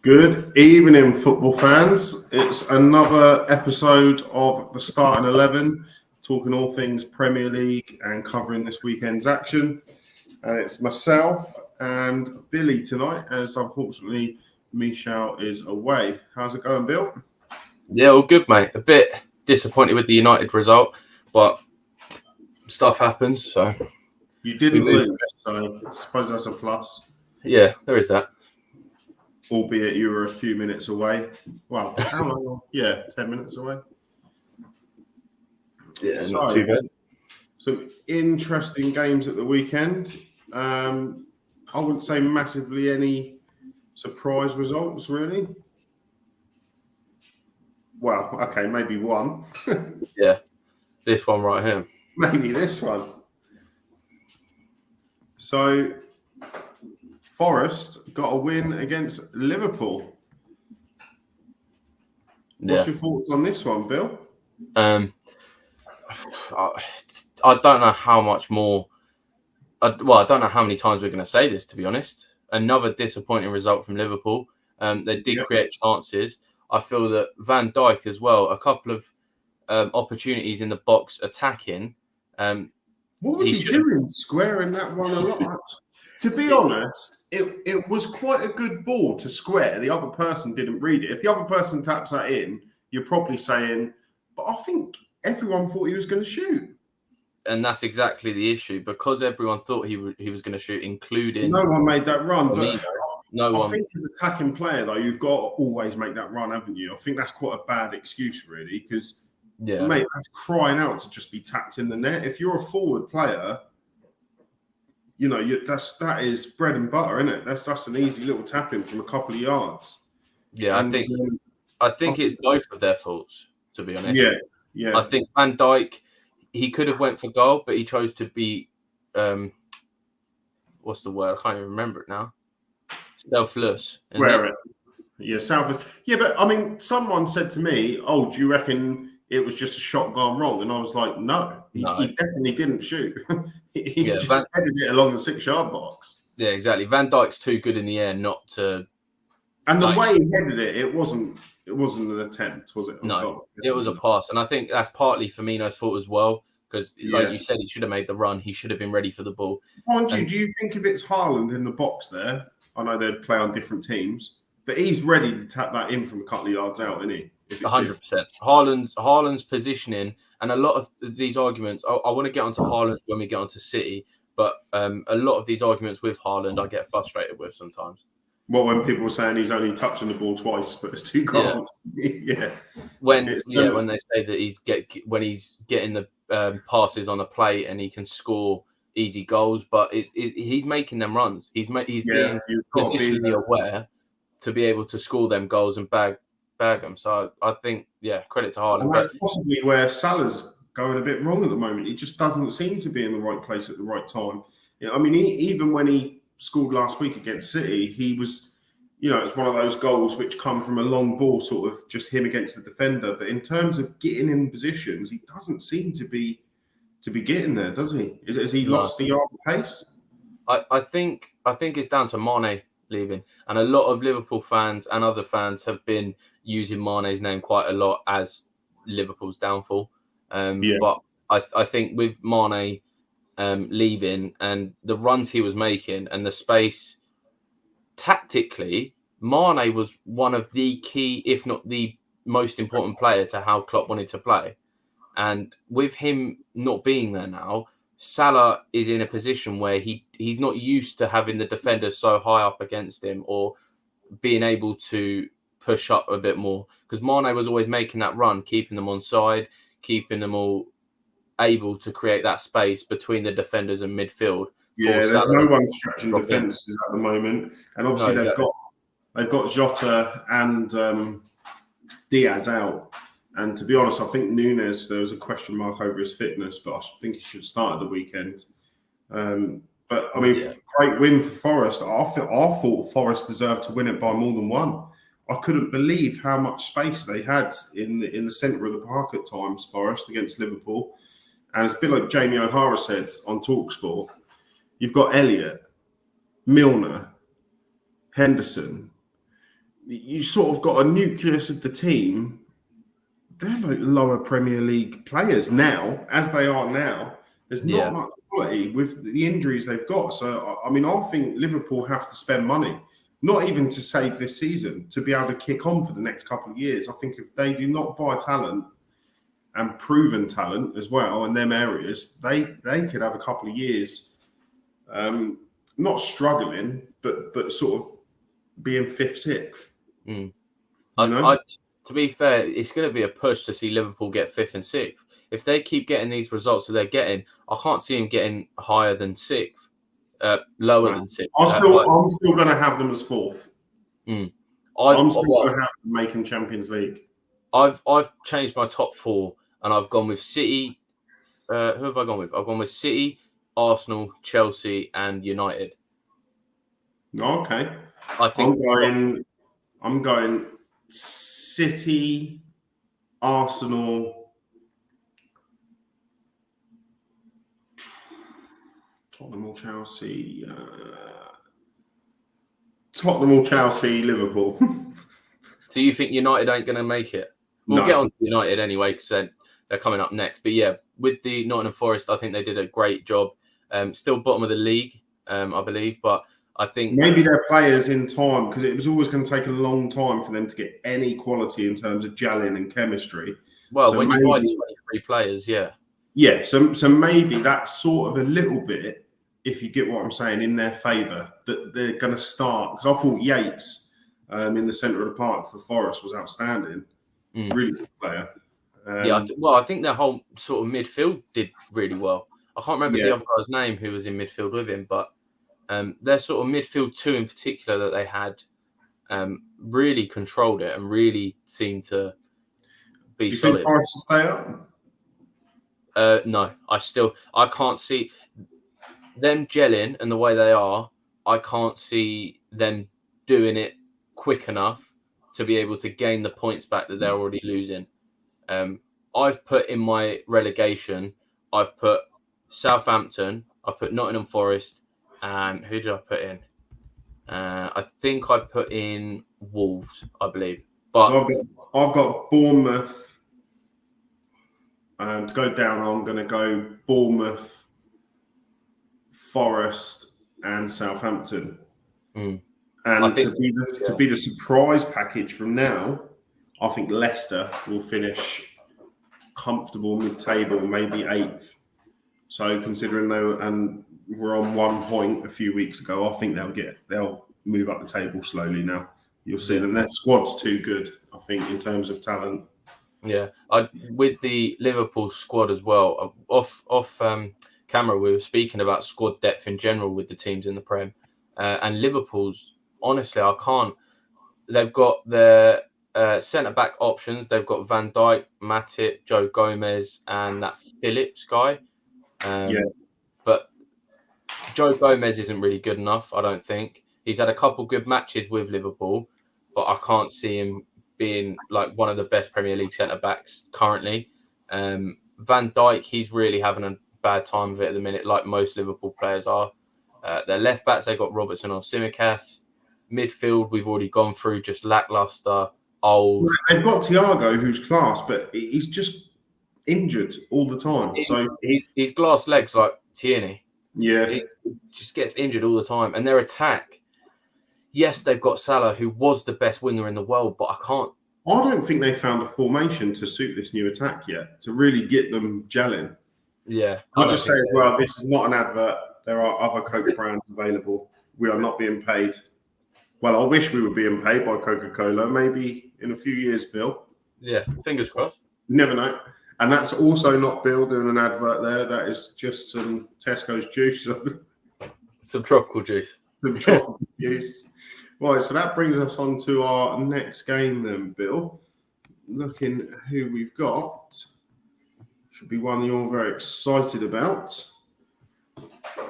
Good evening, football fans. It's another episode of the Starting 11, talking all things Premier League and covering this weekend's action. And it's myself and Billy tonight, as unfortunately Michelle is away. How's it going, Bill? Yeah, all good, mate. A bit disappointed with the United result, but stuff happens. So you didn't lose, so I suppose that's a plus. Yeah, there is that. Albeit you were a few minutes away. Well, how long? Yeah, 10 minutes away. Yeah, not too bad. Some interesting games at the weekend. I wouldn't say massively any surprise results, really. Well, okay, maybe one. Yeah, this one right here. Maybe this one. So, Forest got a win against Liverpool. What's your thoughts on this one, Bill? I don't know how much more. I don't know how many times we're going to say this, to be honest. Another disappointing result from Liverpool. They did create chances. I feel that Van Dijk as well, a couple of opportunities in the box attacking. What was he doing? Squaring that one a lot. To be honest, it was quite a good ball to square. The other person didn't read it. If the other person taps that in, you're probably saying, but I think everyone thought he was going to shoot. And that's exactly the issue, because everyone thought he was going to shoot, including... No one made that run. But I think as an attacking player, though, you've got to always make that run, haven't you? I think that's quite a bad excuse, really, because, mate, that's crying out to just be tapped in the net. If you're a forward player... You know, that is bread and butter, isn't it? That's an easy little tap in from a couple of yards. Yeah, and I think it's both of their faults, to be honest. Yeah. I think Van Dijk, he could have went for goal, but he chose to be, what's the word? I can't even remember it now. Selfless. Selfless. Yeah, but I mean, someone said to me, "Oh, do you reckon it was just a shot gone wrong?" And I was like, "No, he definitely didn't shoot. he just headed it along the 6-yard box." Yeah, exactly. Van Dijk's too good in the air not to. And the way he headed it, it wasn't an attempt, was it? No, it was a pass, and I think that's partly Firmino's fault as well, because, like you said, he should have made the run. He should have been ready for the ball. Mind you, do you think if it's Haaland in the box there? I know they'd play on different teams, but he's ready to tap that in from a couple of yards out, isn't he? 100%. Haaland's positioning, and a lot of these arguments, I want to get onto Haaland when we get onto City, but a lot of these arguments with Haaland I get frustrated with sometimes. Well, when people are saying he's only touching the ball twice, but it's 2 goals. When they say that when he's getting the passes on a plate and he can score easy goals, but he's making them runs. He's being positionally aware to be able to score them goals and bag them. So I think, credit to Haaland. And that's possibly where Salah's going a bit wrong at the moment. He just doesn't seem to be in the right place at the right time. I mean, even when he scored last week against City, he was, it's one of those goals which come from a long ball, sort of just him against the defender. But in terms of getting in positions, he doesn't seem to be getting there, does he? Has he lost the yard of pace? I think it's down to Mane leaving, and a lot of Liverpool fans and other fans have been using Mane's name quite a lot as Liverpool's downfall. But I think with Mane leaving and the runs he was making and the space, tactically, Mane was one of the key, if not the most important player to how Klopp wanted to play. And with him not being there now, Salah is in a position where he's not used to having the defenders so high up against him or being able to push up a bit more, because Mane was always making that run, keeping them on side, keeping them all able to create that space between the defenders and midfield. Yeah, there's no one stretching defences at the moment, and obviously they've got Jota and Diaz out. And to be honest, I think Núñez, there was a question mark over his fitness, but I think he should start at the weekend. But I mean, great win for Forest. I thought Forest deserved to win it by more than one. I couldn't believe how much space they had in the centre of the park at times, Forest, against Liverpool. And it's a bit like Jamie O'Hara said on TalkSport, you've got Elliott, Milner, Henderson. you sort of got a nucleus of the team. They're like lower Premier League players now, as they are now. There's not much quality with the injuries they've got. So, I mean, I think Liverpool have to spend money, not even to save this season, to be able to kick on for the next couple of years. I think if they do not buy talent and proven talent as well in them areas, they could have a couple of years, not struggling, but sort of being fifth, sixth. Mm. To be fair, it's going to be a push to see Liverpool get fifth and sixth. If they keep getting these results that they're getting, I can't see them getting higher than sixth, lower than sixth. I'm still going to have them as fourth. I'm still going to have them making Champions League. I've changed my top four, and I've gone with City. Who have I gone with? I've gone with City, Arsenal, Chelsea, and United. Okay. I think I'm going City, Arsenal, Tottenham or Chelsea, Liverpool. So you think United ain't going to make it? We'll get on to United anyway because they're coming up next. But yeah, with the Nottingham Forest, I think they did a great job. Still bottom of the league, I believe, but I think maybe their players in time, because it was always going to take a long time for them to get any quality in terms of gelling and chemistry. Well, so when you buy 23 players, yeah. Yeah, so maybe that's sort of a little bit, if you get what I'm saying, in their favour, that they're going to start. Because I thought Yates in the centre of the park for Forest was outstanding. Really good player. I think their whole sort of midfield did really well. I can't remember the other guy's name who was in midfield with him, but their sort of midfield two in particular that they had really controlled it and really seemed to be solid. Do you think Forest will stay up? No, I can't see them gelling and the way they are. I can't see them doing it quick enough to be able to gain the points back that they're already losing. I've put in my relegation, I've put Southampton, I've put Nottingham Forest, and who did I put in? I think I put in Wolves, I believe. But so I've got Bournemouth. To go down, I'm going to go Bournemouth, Forest, and Southampton. And to be the surprise package from now, I think Leicester will finish comfortable mid-table, maybe 8th. So considering they were on 1 point a few weeks ago, I think they'll move up the table slowly now. You'll see them. Their squad's too good, I think, in terms of talent. Yeah, with the Liverpool squad as well. Off camera, we were speaking about squad depth in general with the teams in the Prem, and Liverpool's. Honestly, I can't. They've got their centre back options. They've got Van Dijk, Matip, Joe Gomez, and that Phillips guy. But Joe Gomez isn't really good enough, I don't think. He's had a couple good matches with Liverpool, but I can't see him being like one of the best Premier League centre-backs currently. Van Dijk, he's really having a bad time of it at the minute, like most Liverpool players are. Their left-backs, they've got Robertson or Tsimikas. Midfield, we've already gone through, just lacklustre, old. They've got Thiago, who's class, but he's just injured all the time. He's glass legs like Tierney. Yeah. He just gets injured all the time. And their attack, yes, they've got Salah, who was the best winger in the world, but I don't think they found a formation to suit this new attack yet, to really get them gelling. Yeah. I'll just say as well, this is not an advert. There are other Coke brands available. We are not being paid. Well, I wish we were being paid by Coca-Cola. Maybe in a few years, Bill. Yeah, fingers crossed. Never know. And that's also not Bill doing an advert there. That is just some Tesco's juice. Some tropical juice. Some tropical juice. Right, so that brings us on to our next game then, Bill. Looking who we've got. Should be one you're very excited about.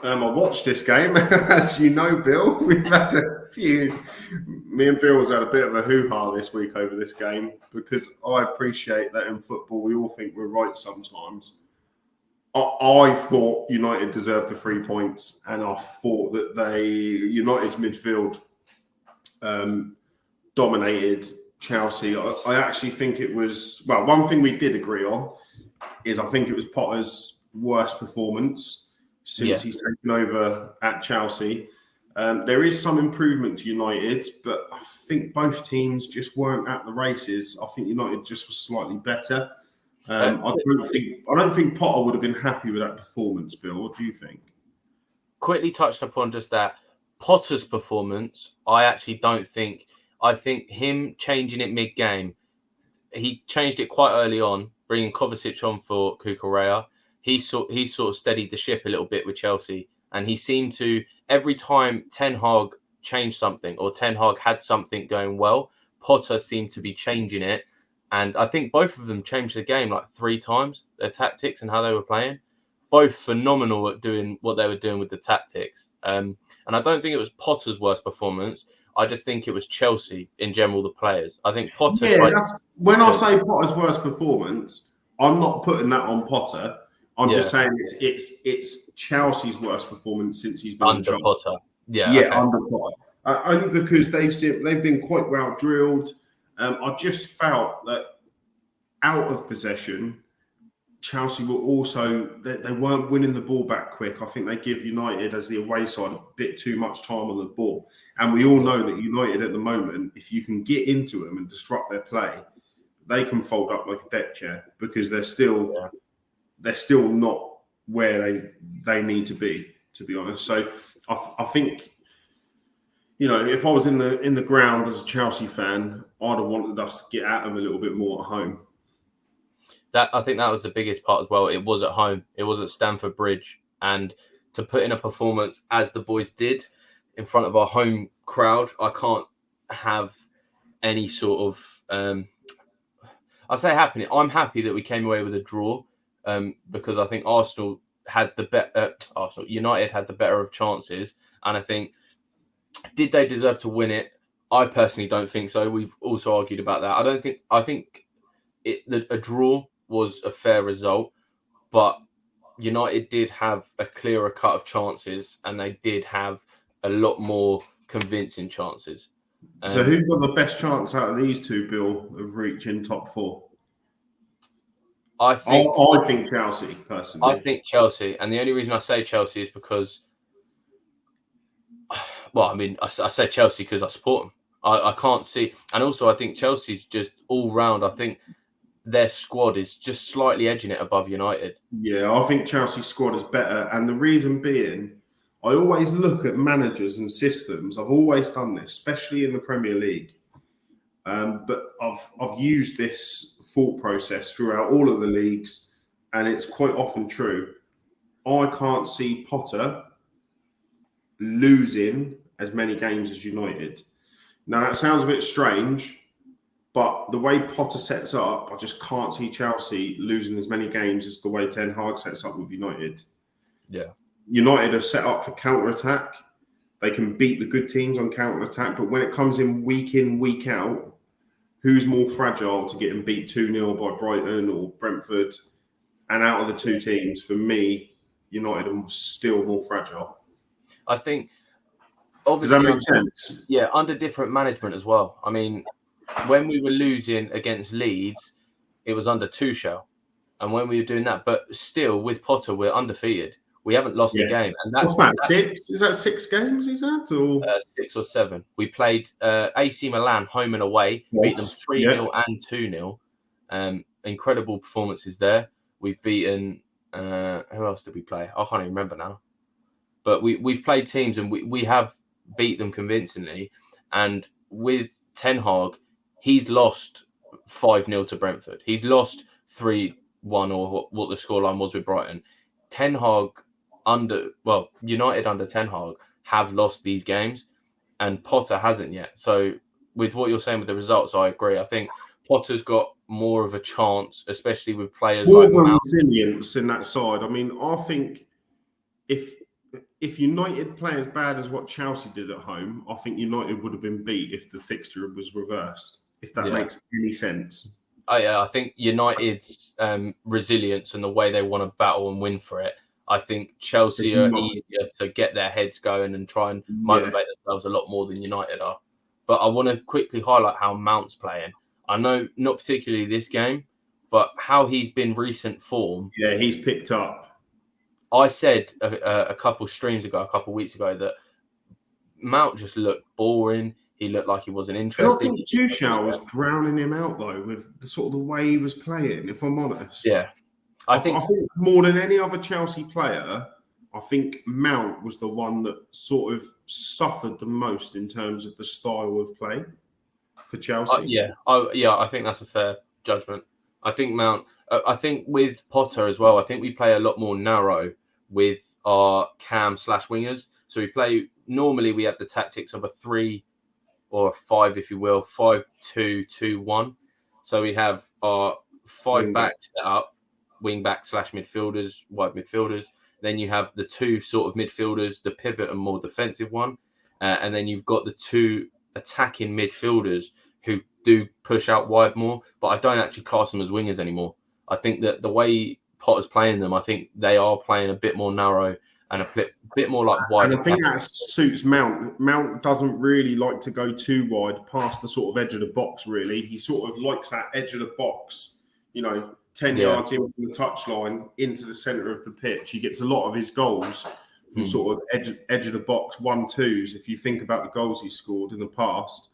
I watched this game. As you know, Bill, we've had a few. Me and Bill's had a bit of a hoo-ha this week over this game because I appreciate that in football we all think we're right sometimes. I thought United deserved the 3 points, and I thought that United's midfield dominated Chelsea. I actually think it was, well, one thing we did agree on is I think it was Potter's worst performance since he's taken over at Chelsea. There is some improvement to United, but I think both teams just weren't at the races. I think United just was slightly better. I don't think Potter would have been happy with that performance, Bill. What do you think? Quickly touched upon just that. Potter's performance, I actually don't think. I think him changing it mid-game, he changed it quite early on, bringing Kovacic on for Cucurella. He sort of steadied the ship a little bit with Chelsea, and he seemed to, every time Ten Hag changed something or Ten Hag had something going well, Potter seemed to be changing it. And I think both of them changed the game like 3 times, their tactics and how they were playing. Both phenomenal at doing what they were doing with the tactics. And I don't think it was Potter's worst performance. I just think it was Chelsea in general, the players. I think Potter. Yeah, when I say Potter's worst performance, I'm not putting that on Potter. I'm just saying it's Chelsea's worst performance since he's been under Potter. Under Potter. Only because they've been quite well drilled. I just felt that out of possession, Chelsea were also, they weren't winning the ball back quick. I think they give United, as the away side, a bit too much time on the ball. And we all know that United at the moment, if you can get into them and disrupt their play, they can fold up like a deck chair because they're still not where they need to be honest. So I think, you know, if I was in the ground as a Chelsea fan, I'd have wanted us to get at them a little bit more at home. I think that was the biggest part as well. It was at home. It was at Stamford Bridge. And to put in a performance as the boys did in front of our home crowd, I can't have any sort of... I say happy. I'm happy that we came away with a draw because I think United had the better of chances. And I think, did they deserve to win it? I personally don't think so. We've also argued about that. I think a draw was a fair result, but United did have a clearer cut of chances and they did have a lot more convincing chances. So who's got the best chance out of these two, Bill, of reaching top 4? I think Chelsea, personally. I think Chelsea. And the only reason I say Chelsea is because, well, I mean, I say Chelsea because I support them. I can't see. And also, I think Chelsea's just all round. I think their squad is just slightly edging it above United. Yeah, I think Chelsea's squad is better. And the reason being, I always look at managers and systems. I've always done this, especially in the Premier League. But I've used this thought process throughout all of the leagues, and it's quite often true. I can't see Potter losing as many games as United. Now, that sounds a bit strange, but the way Potter sets up, I just can't see Chelsea losing as many games as the way Ten Hag sets up with United. Yeah. United are set up for counter-attack. They can beat the good teams on counter-attack, but when it comes in, week out, who's more fragile to getting beat 2-0 by Brighton or Brentford? And out of the two teams, for me, United are still more fragile. I think... Does that make sense? Yeah, under different management as well. I mean, when we were losing against Leeds, it was under Tuchel. And when we were doing that, but still, with Potter, we're undefeated. We haven't lost a game. And what's that, 6? Is that 6 games he's had? Or? 6 or 7. We played AC Milan home and away, beat them 3-0 and 2-0. Incredible performances there. We've beaten... who else did we play? I can't even remember now. But we've played teams and we have beat them convincingly. And with Ten Hag, he's lost 5-0 to Brentford. He's lost 3-1 or what the scoreline was with Brighton. Ten Hag United under Ten Hag have lost these games and Potter hasn't yet. So with what you're saying with the results, I agree. I think Potter's got more of a chance, especially with players more resilience in that side. I mean, I think if United play as bad as what Chelsea did at home, I think United would have been beat if the fixture was reversed, if that makes any sense. I think United's resilience and the way they want to battle and win for it, I think Chelsea are easier to get their heads going and try and motivate themselves a lot more than United are. But I want to quickly highlight how Mount's playing. I know not particularly this game, but how he's been recent form. Yeah, he's picked up. I said a couple streams ago, a couple weeks ago, that Mount just looked boring. He looked like he wasn't interested. I think Tuchel was drowning him out though with the sort of the way he was playing. If I'm honest, yeah, I think more than any other Chelsea player, I think Mount was the one that sort of suffered the most in terms of the style of play for Chelsea. I think that's a fair judgment. I think Mount. I think with Potter as well. I think we play a lot more narrow with our cam/wingers. So normally we have the tactics of a 3 or a 5, if you will, 5-2-2-1. So we have our 5 backs set up, wing back/midfielders, wide midfielders. Then you have the 2 sort of midfielders, the pivot and more defensive one. And then you've got the 2 attacking midfielders who do push out wide more, but I don't actually class them as wingers anymore. I think that the way Potter's playing them, I think they are playing a bit more narrow and a bit more like wide. And I think that suits Mount. Mount doesn't really like to go too wide past the sort of edge of the box, really. He sort of likes that edge of the box, 10 yards in from the touchline into the centre of the pitch. He gets a lot of his goals from sort of edge of the box 1-2s. If you think about the goals he scored in the past,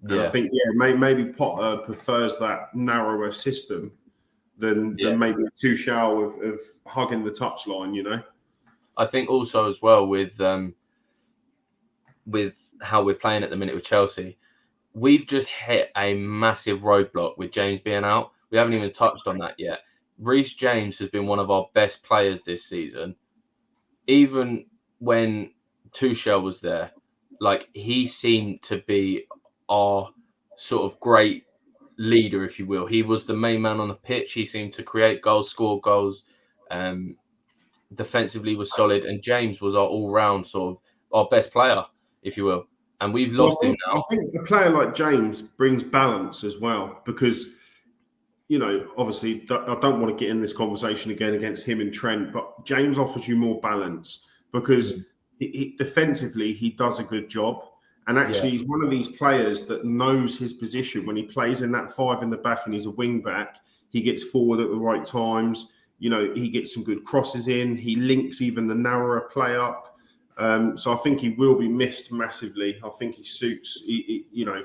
and I think maybe Potter prefers that narrower system than maybe Tuchel of hugging the touchline. I think also as well with how we're playing at the minute with Chelsea, we've just hit a massive roadblock with James being out. We haven't even touched on that yet. Reece James has been one of our best players this season. Even when Tuchel was there, he seemed to be our sort of great leader, if you will. He was the main man on the pitch. He seemed to create goals, score goals. Defensively was solid, and James was our all-round sort of our best player, if you will. And we've lost him now. I think a player like James brings balance as well because, obviously, I don't want to get in this conversation again against him and Trent, but James offers you more balance because defensively he does a good job. And actually, he's one of these players that knows his position. When he plays in that 5 in the back and he's a wing back, he gets forward at the right times. He gets some good crosses in. He links even the narrower play up. So I think he will be missed massively. I think he suits,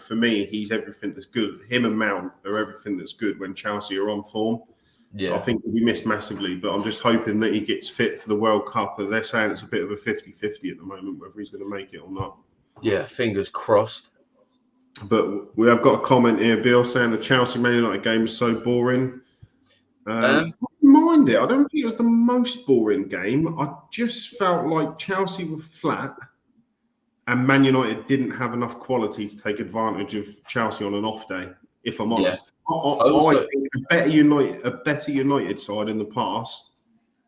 for me, he's everything that's good. Him and Mount are everything that's good when Chelsea are on form. Yeah. So I think he'll be missed massively. But I'm just hoping that he gets fit for the World Cup. They're saying it's a bit of a 50-50 at the moment, whether he's going to make it or not. Yeah, fingers crossed. But we have got a comment here, Bill, saying the Chelsea-Man United game is so boring. I didn't mind it. I don't think it was the most boring game. I just felt like Chelsea were flat and Man United didn't have enough quality to take advantage of Chelsea on an off day, if I'm honest. I think a better United side in the past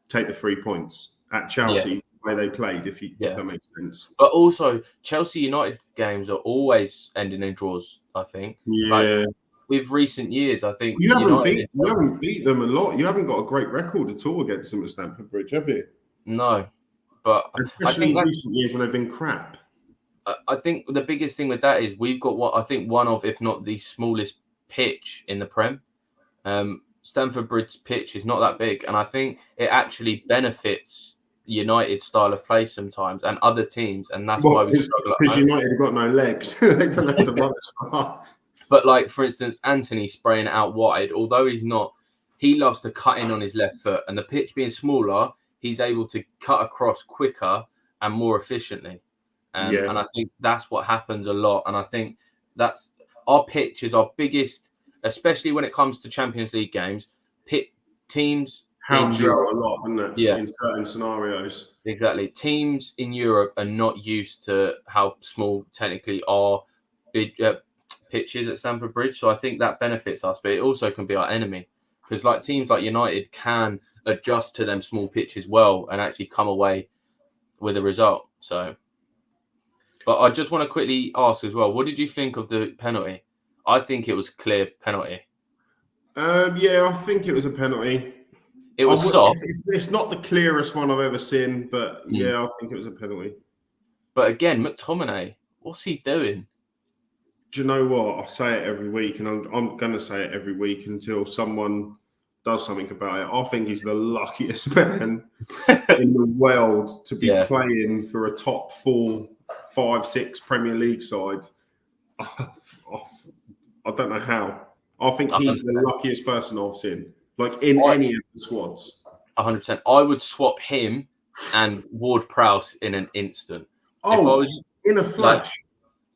take the 3 points at Chelsea the way they played, if that makes sense. But also, Chelsea United games are always ending in draws, I think. Yeah. With recent years, I think you haven't beat them a lot. You haven't got a great record at all against them at Stamford Bridge, have you? No, but especially in recent years when they've been crap. I think the biggest thing with that is we've got one of, if not the smallest pitch in the Prem. Stamford Bridge pitch is not that big, and I think it actually benefits United style of play sometimes and other teams, and that's why we struggle. Because United have got no legs, they don't have to run as far. But for instance, Anthony spraying it out wide, although he loves to cut in on his left foot, and the pitch being smaller, he's able to cut across quicker and more efficiently. And I think that's what happens a lot. And I think that's our pitch is our biggest, especially when it comes to Champions League games. Teams helps you out a lot, doesn't it? Yeah. In certain scenarios. Exactly. Teams in Europe are not used to how small technically our big pitches at Stamford Bridge. So I think that benefits us, but it also can be our enemy. Because teams like United can adjust to them small pitches well and actually come away with a result. So, but I just want to quickly ask as well, what did you think of the penalty? I think it was a clear penalty. I think it was a penalty. It was soft. It's not the clearest one I've ever seen, but I think it was a penalty. But again, McTominay, what's he doing? Do you know what? I say it every week, and I'm going to say it every week until someone does something about it. I think he's the luckiest man in the world to be playing for a top 4, 5, 6 Premier League side. I don't know how. I think he's the luckiest person I've seen, like in any of the squads. 100%. I would swap him and Ward-Prowse in an instant. Oh, if I was, in a flash.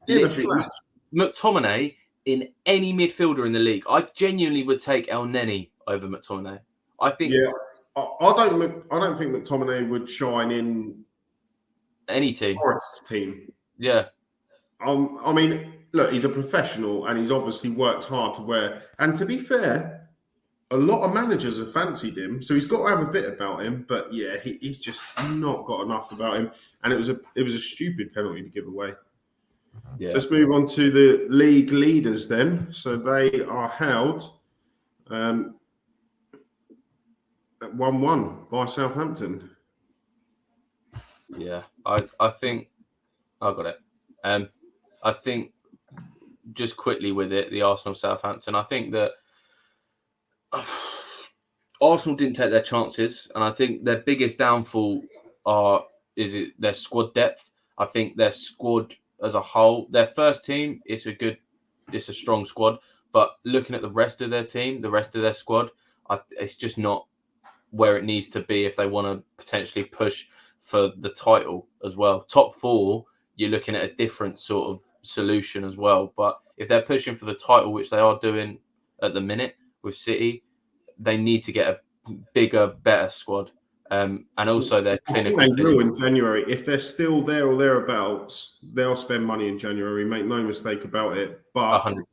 Like, literally, McTominay in any midfielder in the league. I genuinely would take El Neni over McTominay. I think. Yeah, I don't think McTominay would shine in any team. Forest's team. Yeah. I mean, look, he's a professional and he's obviously worked hard to wear. And to be fair, a lot of managers have fancied him, so he's got to have a bit about him. But yeah, he's just not got enough about him. And it was a stupid penalty to give away. Yeah. Let's move on to the league leaders then. So they are held at 1-1 by Southampton. Yeah, I think I got it. I think just quickly with it, the Arsenal-Southampton, I think that Arsenal didn't take their chances, and I think their biggest downfall is their squad depth. I think their squad as a whole, their first team, it's a strong squad, but looking at the rest of their team, the rest of their squad, it's just not where it needs to be if they want to potentially push for the title as well. Top 4, you're looking at a different sort of solution as well. But if they're pushing for the title, which they are doing at the minute with City, they need to get a bigger, better squad. And also they're clinical. I think they will in January. If they're still there or thereabouts, they'll spend money in January. Make no mistake about it. But 100%.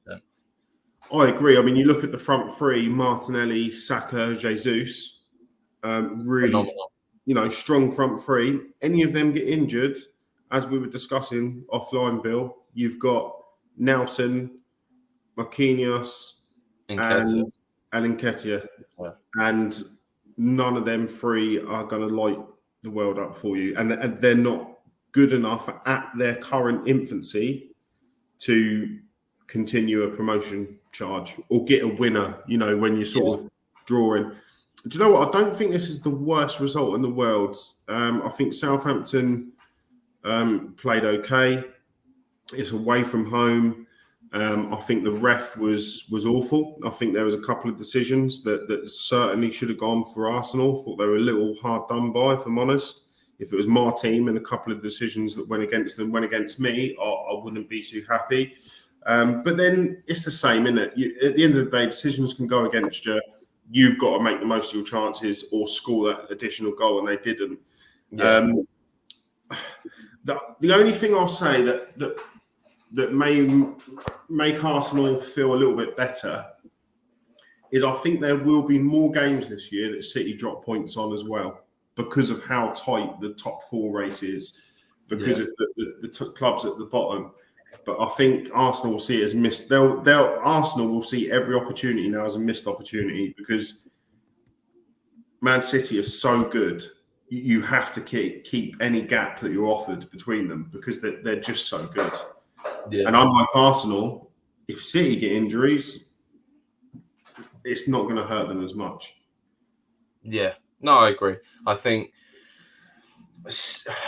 I agree. I mean, you look at the front 3, Martinelli, Saka, Jesus, really phenomenal. Strong front 3. Any of them get injured, as we were discussing offline, Bill, you've got Nelson, Marquinhos, and Nketiah. Yeah. And none of them 3 are going to light the world up for you. And they're not good enough at their current infancy to continue a promotion charge or get a winner, when you're sort of drawing. Do you know what? I don't think this is the worst result in the world. I think Southampton played okay. It's away from home. I think the ref was awful. I think there was a couple of decisions that certainly should have gone for Arsenal. Thought they were a little hard done by, if I'm honest. If it was my team and a couple of decisions that went against them went against me, I wouldn't be too happy. But then it's the same, isn't it? At the end of the day, decisions can go against you. You've got to make the most of your chances or score that additional goal, and they didn't. Yeah. The only thing I'll say that may make Arsenal feel a little bit better is I think there will be more games this year that City drop points on as well because of how tight the top 4 race is, because of the clubs at the bottom. But I think Arsenal will see it as missed. Arsenal will see every opportunity now as a missed opportunity because Man City is so good. You have to keep any gap that you're offered between them because they're just so good. Yeah. And unlike Arsenal, if City get injuries, it's not going to hurt them as much. Yeah, no, I agree. I think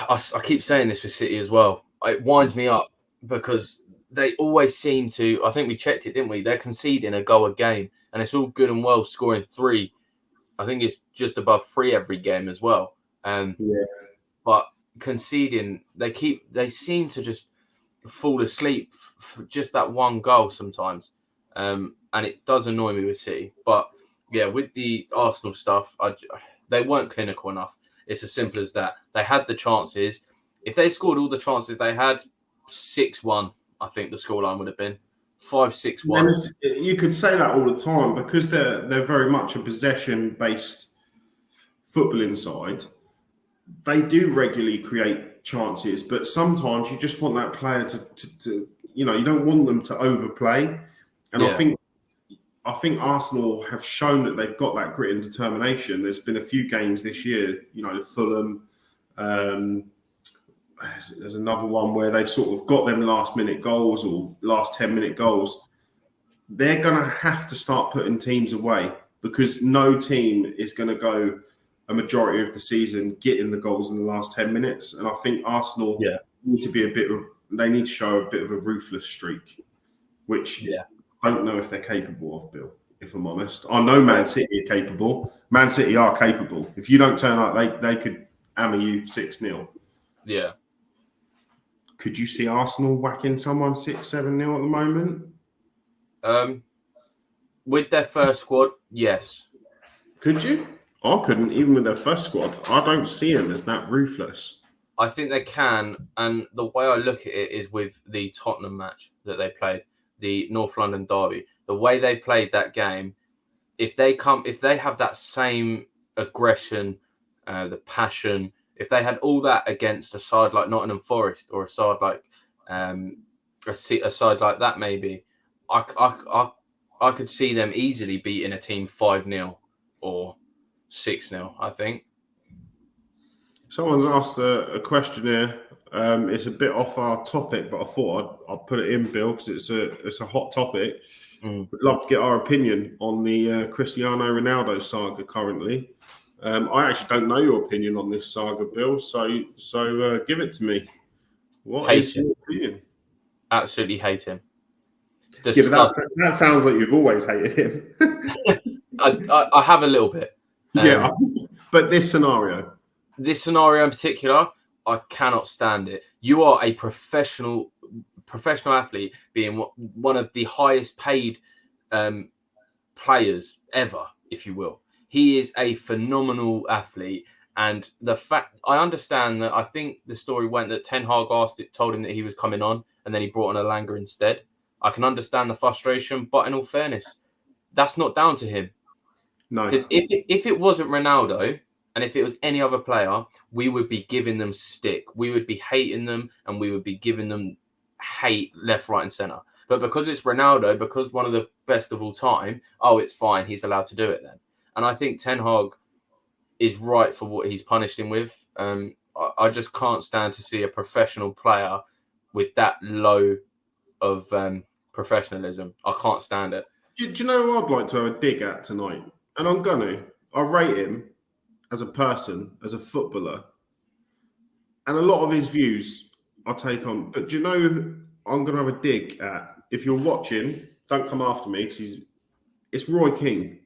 I keep saying this with City as well. It winds me up because they always seem to, I think we checked it, didn't we? They're conceding a goal a game, and it's all good and well scoring 3. I think it's just above 3 every game as well. But conceding, they seem to just fall asleep for just that one goal sometimes. And it does annoy me with City. But yeah, with the Arsenal stuff, they weren't clinical enough. It's as simple as that. They had the chances. If they scored all the chances they had, 6-1, I think the scoreline would have been 5-6-1. You could say that all the time because they're very much a possession-based footballing side. They do regularly create chances, but sometimes you just want that player to you don't want them to overplay. And I think Arsenal have shown that they've got that grit and determination. There's been a few games this year, Fulham, there's another one where they've sort of got them last-minute goals or last 10-minute goals. They're going to have to start putting teams away because no team is going to go a majority of the season getting the goals in the last 10 minutes. And I think Arsenal need to be they need to show a bit of a ruthless streak, which I don't know if they're capable of, Bill, if I'm honest. I know Man City are capable. Man City are capable. If you don't turn up, they could hammer you 6-0. Yeah. Could you see Arsenal whacking someone 6-7-0 at the moment? With their first squad, yes. Could you? I couldn't, even with their first squad. I don't see them as that ruthless. I think they can, and the way I look at it is with the Tottenham match that they played, the North London derby. The way they played that game, if they have that same aggression, the passion, if they had all that against a side like Nottingham Forest or a side like a side like that, maybe I could see them easily beating a team 5-0 or 6-0. I think. Someone's asked a question here. It's a bit off our topic, but I thought I'd put it in, Bill, because it's a hot topic. We'd love to get our opinion on the Cristiano Ronaldo saga currently. I actually don't know your opinion on this saga, Bill, so give it to me. What is your opinion? Absolutely hate him. Yeah, but that sounds like you've always hated him. I have a little bit. Yeah, but this scenario in particular, I cannot stand it. You are a professional athlete, being one of the highest paid players ever, if you will. He is a phenomenal athlete, and the fact I understand that I think the story went that Ten Hag told him that he was coming on, and then he brought on Elanga instead. I can understand the frustration, but in all fairness, that's not down to him. No, because if it wasn't Ronaldo, and if it was any other player, we would be giving them stick. We would be hating them, and we would be giving them hate left, right, and centre. But because it's Ronaldo, because one of the best of all time, it's fine. He's allowed to do it then. And I think Ten Hag is right for what he's punished him with. I just can't stand to see a professional player with that low of professionalism. I can't stand it. Do you know who I'd like to have a dig at tonight? And I'm going to. I rate him as a person, as a footballer. And a lot of his views I'll take on. But do you know who I'm going to have a dig at? If you're watching, don't come after me because it's Roy Keane.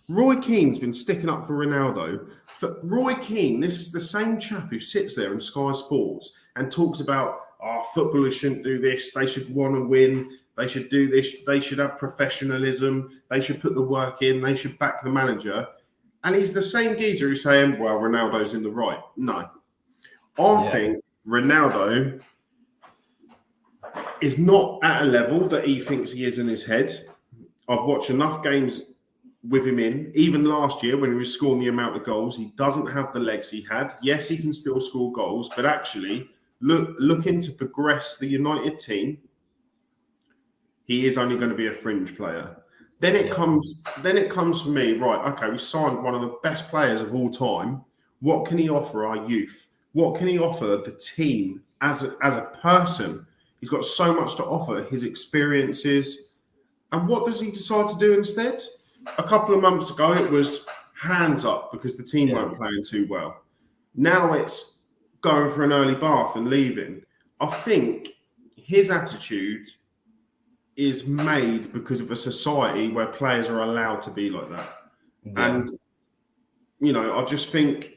Roy Keane's been sticking up for Ronaldo. For Roy Keane, this is the same chap who sits there in Sky Sports and talks about, footballers shouldn't do this. They should want to win. They should do this. They should have professionalism. They should put the work in. They should back the manager. And he's the same geezer who's saying, well, Ronaldo's in the right. No. I think Ronaldo is not at a level that he thinks he is in his head. I've watched enough games with him in, even last year when he was scoring the amount of goals. He doesn't have the legs he had. Yes, he can still score goals, but actually, looking to progress the United team, he is only going to be a fringe player. Then it comes for me, right, okay, we signed one of the best players of all time. What can he offer our youth? What can he offer the team as a person? He's got so much to offer, his experiences. And what does he decide to do instead? A couple of months ago, it was hands up because the team weren't playing too well. Now it's going for an early bath and leaving. I think his attitude is made because of a society where players are allowed to be like that. Yeah. And, I just think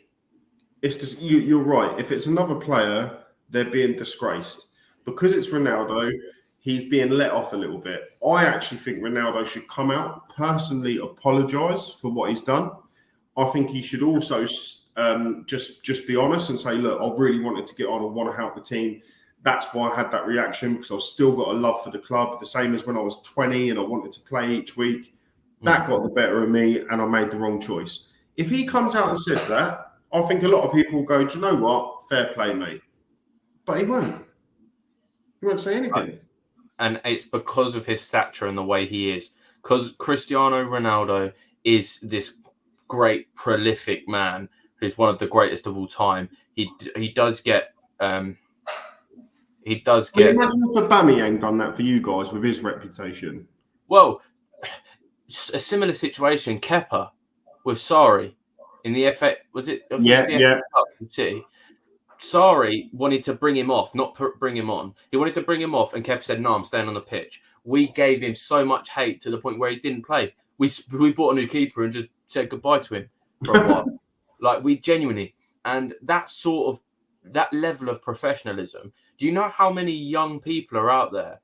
it's just, you're right. If it's another player, they're being disgraced. Because it's Ronaldo, he's being let off a little bit. I actually think Ronaldo should come out, personally apologise for what he's done. I think he should also just be honest and say, look, I really wanted to get on. I want to help the team. That's why I had that reaction, because I've still got a love for the club, the same as when I was 20 and I wanted to play each week. That got the better of me and I made the wrong choice. If he comes out and says that, I think a lot of people will go, do you know what? Fair play, mate. But he won't. He won't say anything. And it's because of his stature and the way he is. Because Cristiano Ronaldo is this great, prolific man who's one of the greatest of all time. He does get he does Can you get. imagine if Aubameyang done that for you guys with his reputation? Well, a similar situation. Kepa with Sarri in the FA. Was it? I think it was the FA Cup with City. Sarri wanted to bring him off, not bring him on. He wanted to bring him off, and Kepa said, "No, I'm staying on the pitch." We gave him so much hate to the point where he didn't play. We bought a new keeper and just said goodbye to him for a while. Like, we genuinely, and that level of professionalism. Do you know how many young people are out there?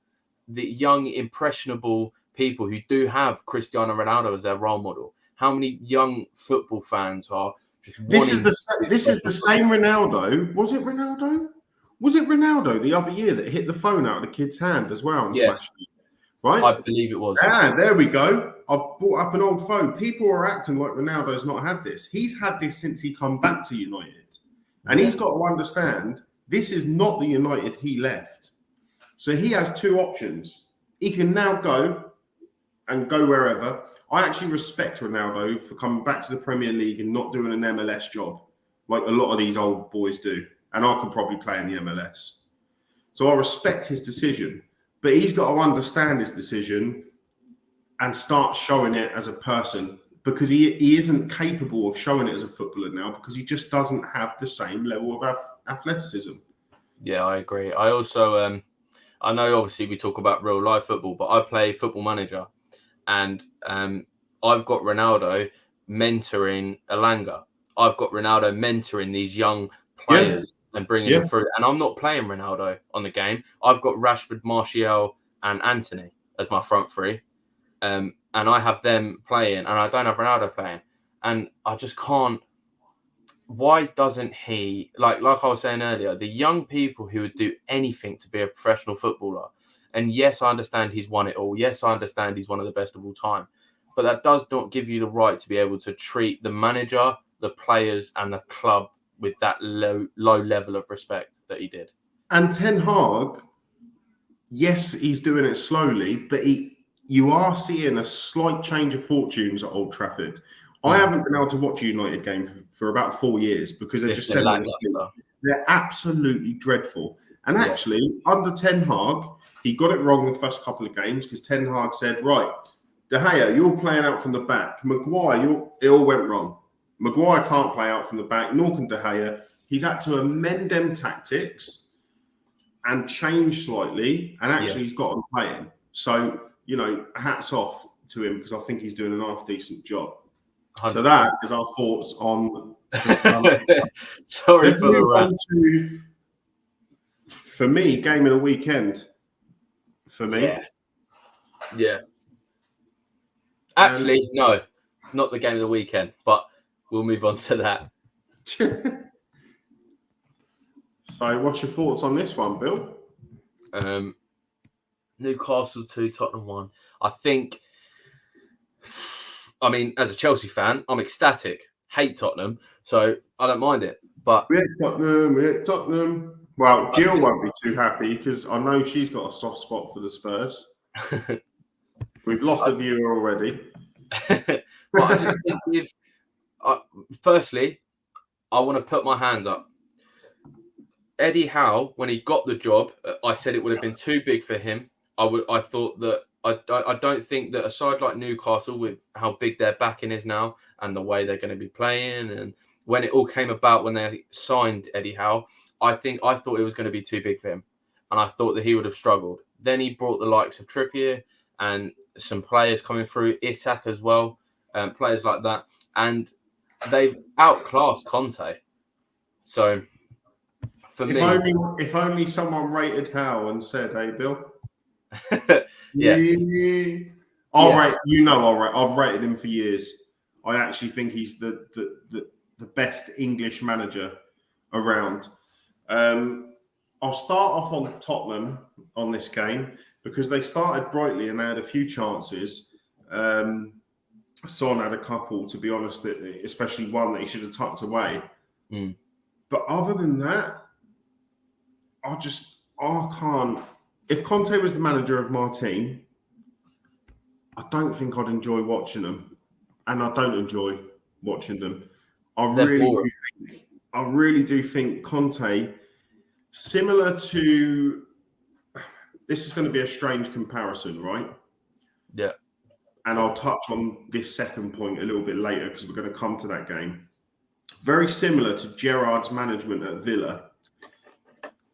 The young, impressionable people who do have Cristiano Ronaldo as their role model. How many young football fans are just This is the same Ronaldo. Was it Ronaldo? Was it Ronaldo the other year that hit the phone out of the kid's hand as well and smashed it? Right? I believe it was. Ah, there we go. I've brought up an old phone. People are acting like Ronaldo's not had this. He's had this since he come back to United. And he's got to understand this is not the United he left. So he has two options. He can now go wherever. I actually respect Ronaldo for coming back to the Premier League and not doing an MLS job like a lot of these old boys do. And I could probably play in the MLS. So I respect his decision. But he's got to understand his decision and start showing it as a person, because he isn't capable of showing it as a footballer now because he just doesn't have the same level of athleticism. Yeah, I agree. I also, I know obviously we talk about real life football, but I play Football Manager, and I've got Ronaldo mentoring Elanga. I've got Ronaldo mentoring these young players and bringing them through. And I'm not playing Ronaldo on the game. I've got Rashford, Martial, and Anthony as my front three. And I have them playing, and I don't have Ronaldo playing. And I just can't. Why doesn't he, like I was saying earlier, the young people who would do anything to be a professional footballer? And yes, I understand he's won it all. Yes, I understand he's one of the best of all time. But that does not give you the right to be able to treat the manager, the players, and the club with that low level of respect that he did. And Ten Hag, yes, he's doing it slowly, but you are seeing a slight change of fortunes at Old Trafford. I haven't been able to watch a United game for about 4 years because they're just sending us. They're absolutely dreadful. And actually, under Ten Hag, he got it wrong the first couple of games because Ten Hag said, right, De Gea, you're playing out from the back. Maguire, it all went wrong. Maguire can't play out from the back, nor can De Gea. He's had to amend them tactics and change slightly, and actually he's got them playing. So, hats off to him because I think he's doing an half-decent job. 100%. So that is our thoughts on Sorry for the rant. For me, game of the weekend. For me. Yeah. Actually, no, not the game of the weekend, but we'll move on to that. So, what's your thoughts on this one, Bill? Newcastle 2, Tottenham 1. I mean, as a Chelsea fan, I'm ecstatic. Hate Tottenham, so I don't mind it. But we hate Tottenham. Well, Jill won't be too happy because I know she's got a soft spot for the Spurs. We've lost a viewer already. But I just think firstly, I want to put my hands up. Eddie Howe, when he got the job, I said it would have been too big for him. I thought that I don't think that a side like Newcastle, with how big their backing is now and the way they're going to be playing, and when it all came about when they signed Eddie Howe, I thought it was going to be too big for him, and I thought that he would have struggled. Then he brought the likes of Trippier and some players coming through, Isak as well, players like that, and they've outclassed Conte. So for me, if only someone rated Howe and said, "Hey, Bill." All right, I've rated him for years. I actually think he's the best English manager around. I'll start off on Tottenham on this game because they started brightly and they had a few chances. Son had a couple, to be honest, especially one that he should have tucked away. But other than that, I can't. If Conte was the manager of my team, I don't think I'd enjoy watching them, and I don't enjoy watching them. I really do think Conte Similar to, this is going to be a strange comparison, right? Yeah. And I'll touch on this second point a little bit later because we're going to come to that game. Very similar to Gerrard's management at Villa.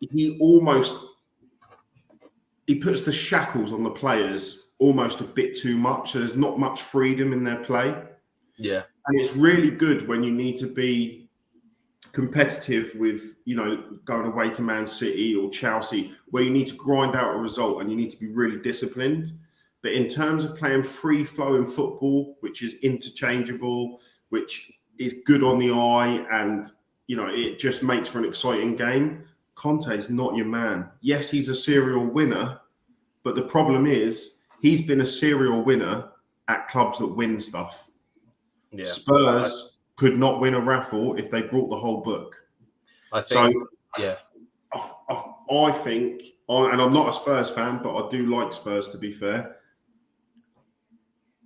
He puts the shackles on the players almost a bit too much. So there's not much freedom in their play. Yeah. And it's really good when you need to be competitive with, going away to Man City or Chelsea, where you need to grind out a result and you need to be really disciplined. But in terms of playing free-flowing football, which is interchangeable, which is good on the eye, and it just makes for an exciting game, Conte is not your man. Yes, he's a serial winner, but the problem is he's been a serial winner at clubs that win stuff. Yeah. Spurs could not win a raffle if they brought the whole book. I think, I think, and I'm not a Spurs fan, but I do like Spurs, to be fair.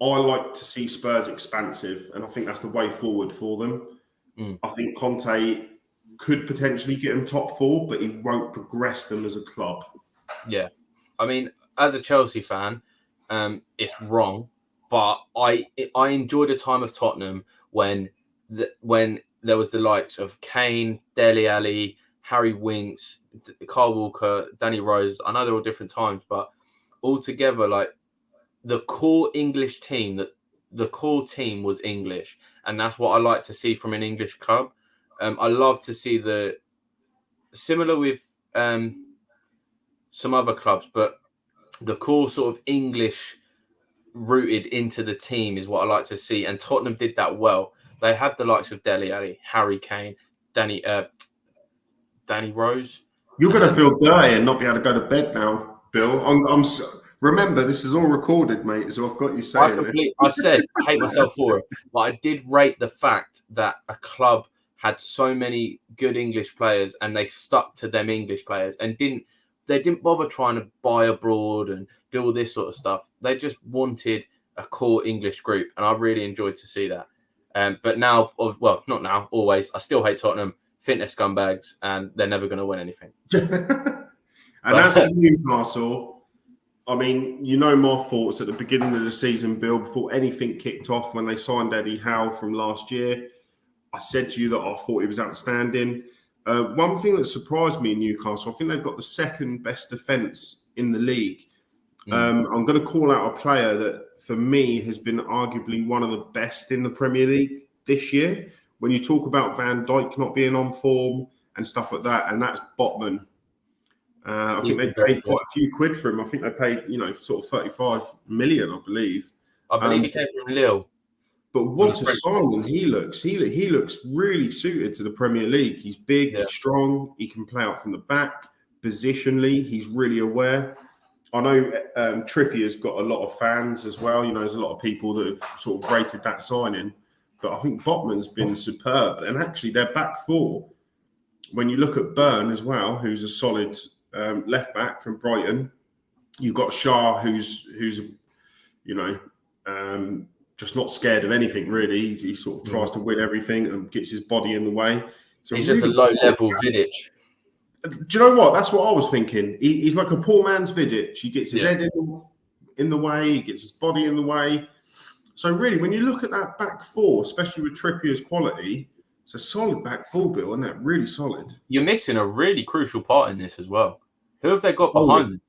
I like to see Spurs expansive, and I think that's the way forward for them. I think Conte could potentially get them top four, but he won't progress them as a club. Yeah. I mean, as a Chelsea fan, it's wrong, but I enjoyed a time of Tottenham when there was the likes of Kane, Dele Alli, Harry Winks, Kyle Walker, Danny Rose. I know they're all different times, but all together, like the core English team, the core team was English, and that's what I like to see from an English club. I love to see similar with some other clubs, but the core sort of English rooted into the team is what I like to see. And Tottenham did that well. They had the likes of Dele Alli, Harry Kane, Danny Rose. You're going to feel dirty and not be able to go to bed now, Bill. Remember, this is all recorded, mate, so I've got you saying this. I said I hate myself for it, but I did rate the fact that a club had so many good English players and they stuck to them English players and they didn't bother trying to buy abroad and do all this sort of stuff. They just wanted a core English group, and I really enjoyed to see that. But now, well, not now, always, I still hate Tottenham. Think they're scumbags, and they're never going to win anything. And as for Newcastle, I mean, my thoughts at the beginning of the season, Bill, before anything kicked off when they signed Eddie Howe from last year. I said to you that I thought he was outstanding. One thing that surprised me in Newcastle, I think they've got the second best defence in the league. I'm going to call out a player that, for me, has been arguably one of the best in the Premier League this year. When you talk about Van Dijk not being on form and stuff like that, and that's Botman. I think they paid quite a few quid for him. I think they paid, sort of 35 million, I believe. I believe he came from Lille. But what a signing he looks. He looks really suited to the Premier League. He's big, he's strong. He can play out from the back. Positionally, he's really aware. I know Trippier's got a lot of fans as well. There's a lot of people that have sort of rated that signing. But I think Botman's been superb. And actually, their back four, when you look at Byrne as well, who's a solid left back from Brighton, you've got Shah, who's just not scared of anything, really. He sort of tries to win everything and gets his body in the way. So he's just a low-level Vidic. Do you know what? That's what I was thinking. He's like a poor man's Vidic. He gets his head in the way. He gets his body in the way. So really, when you look at that back four, especially with Trippier's quality, it's a solid back four, Bill, isn't it? Really solid. You're missing a really crucial part in this as well. Who have they got behind them?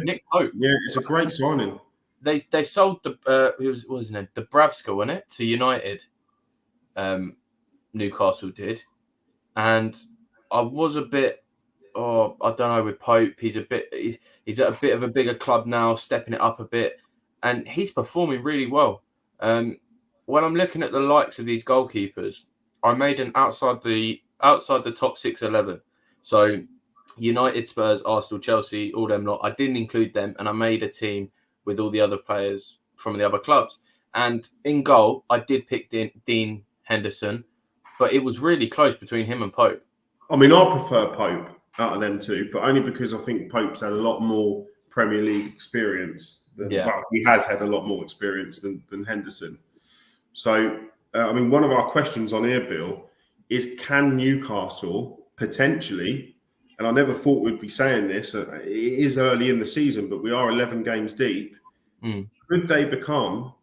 Nick Pope. Yeah, it's a great signing. They sold what was his name? Dubravka, wasn't it, to United? Newcastle did, and I was a bit. I don't know with Pope. He's at a bit of a bigger club now, stepping it up a bit, and he's performing really well. When I'm looking at the likes of these goalkeepers, I made an outside the top 6-11. So United, Spurs, Arsenal, Chelsea, all them lot. I didn't include them, and I made a team with all the other players from the other clubs. And in goal, I did pick Dean Henderson, but it was really close between him and Pope. I mean, I prefer Pope out of them two, but only because I think Pope's had a lot more Premier League experience. Well, he has had a lot more experience than Henderson. So, I mean, one of our questions on here, Bill, is can Newcastle potentially and I never thought we'd be saying this. It is early in the season, but we are 11 games deep. Could they become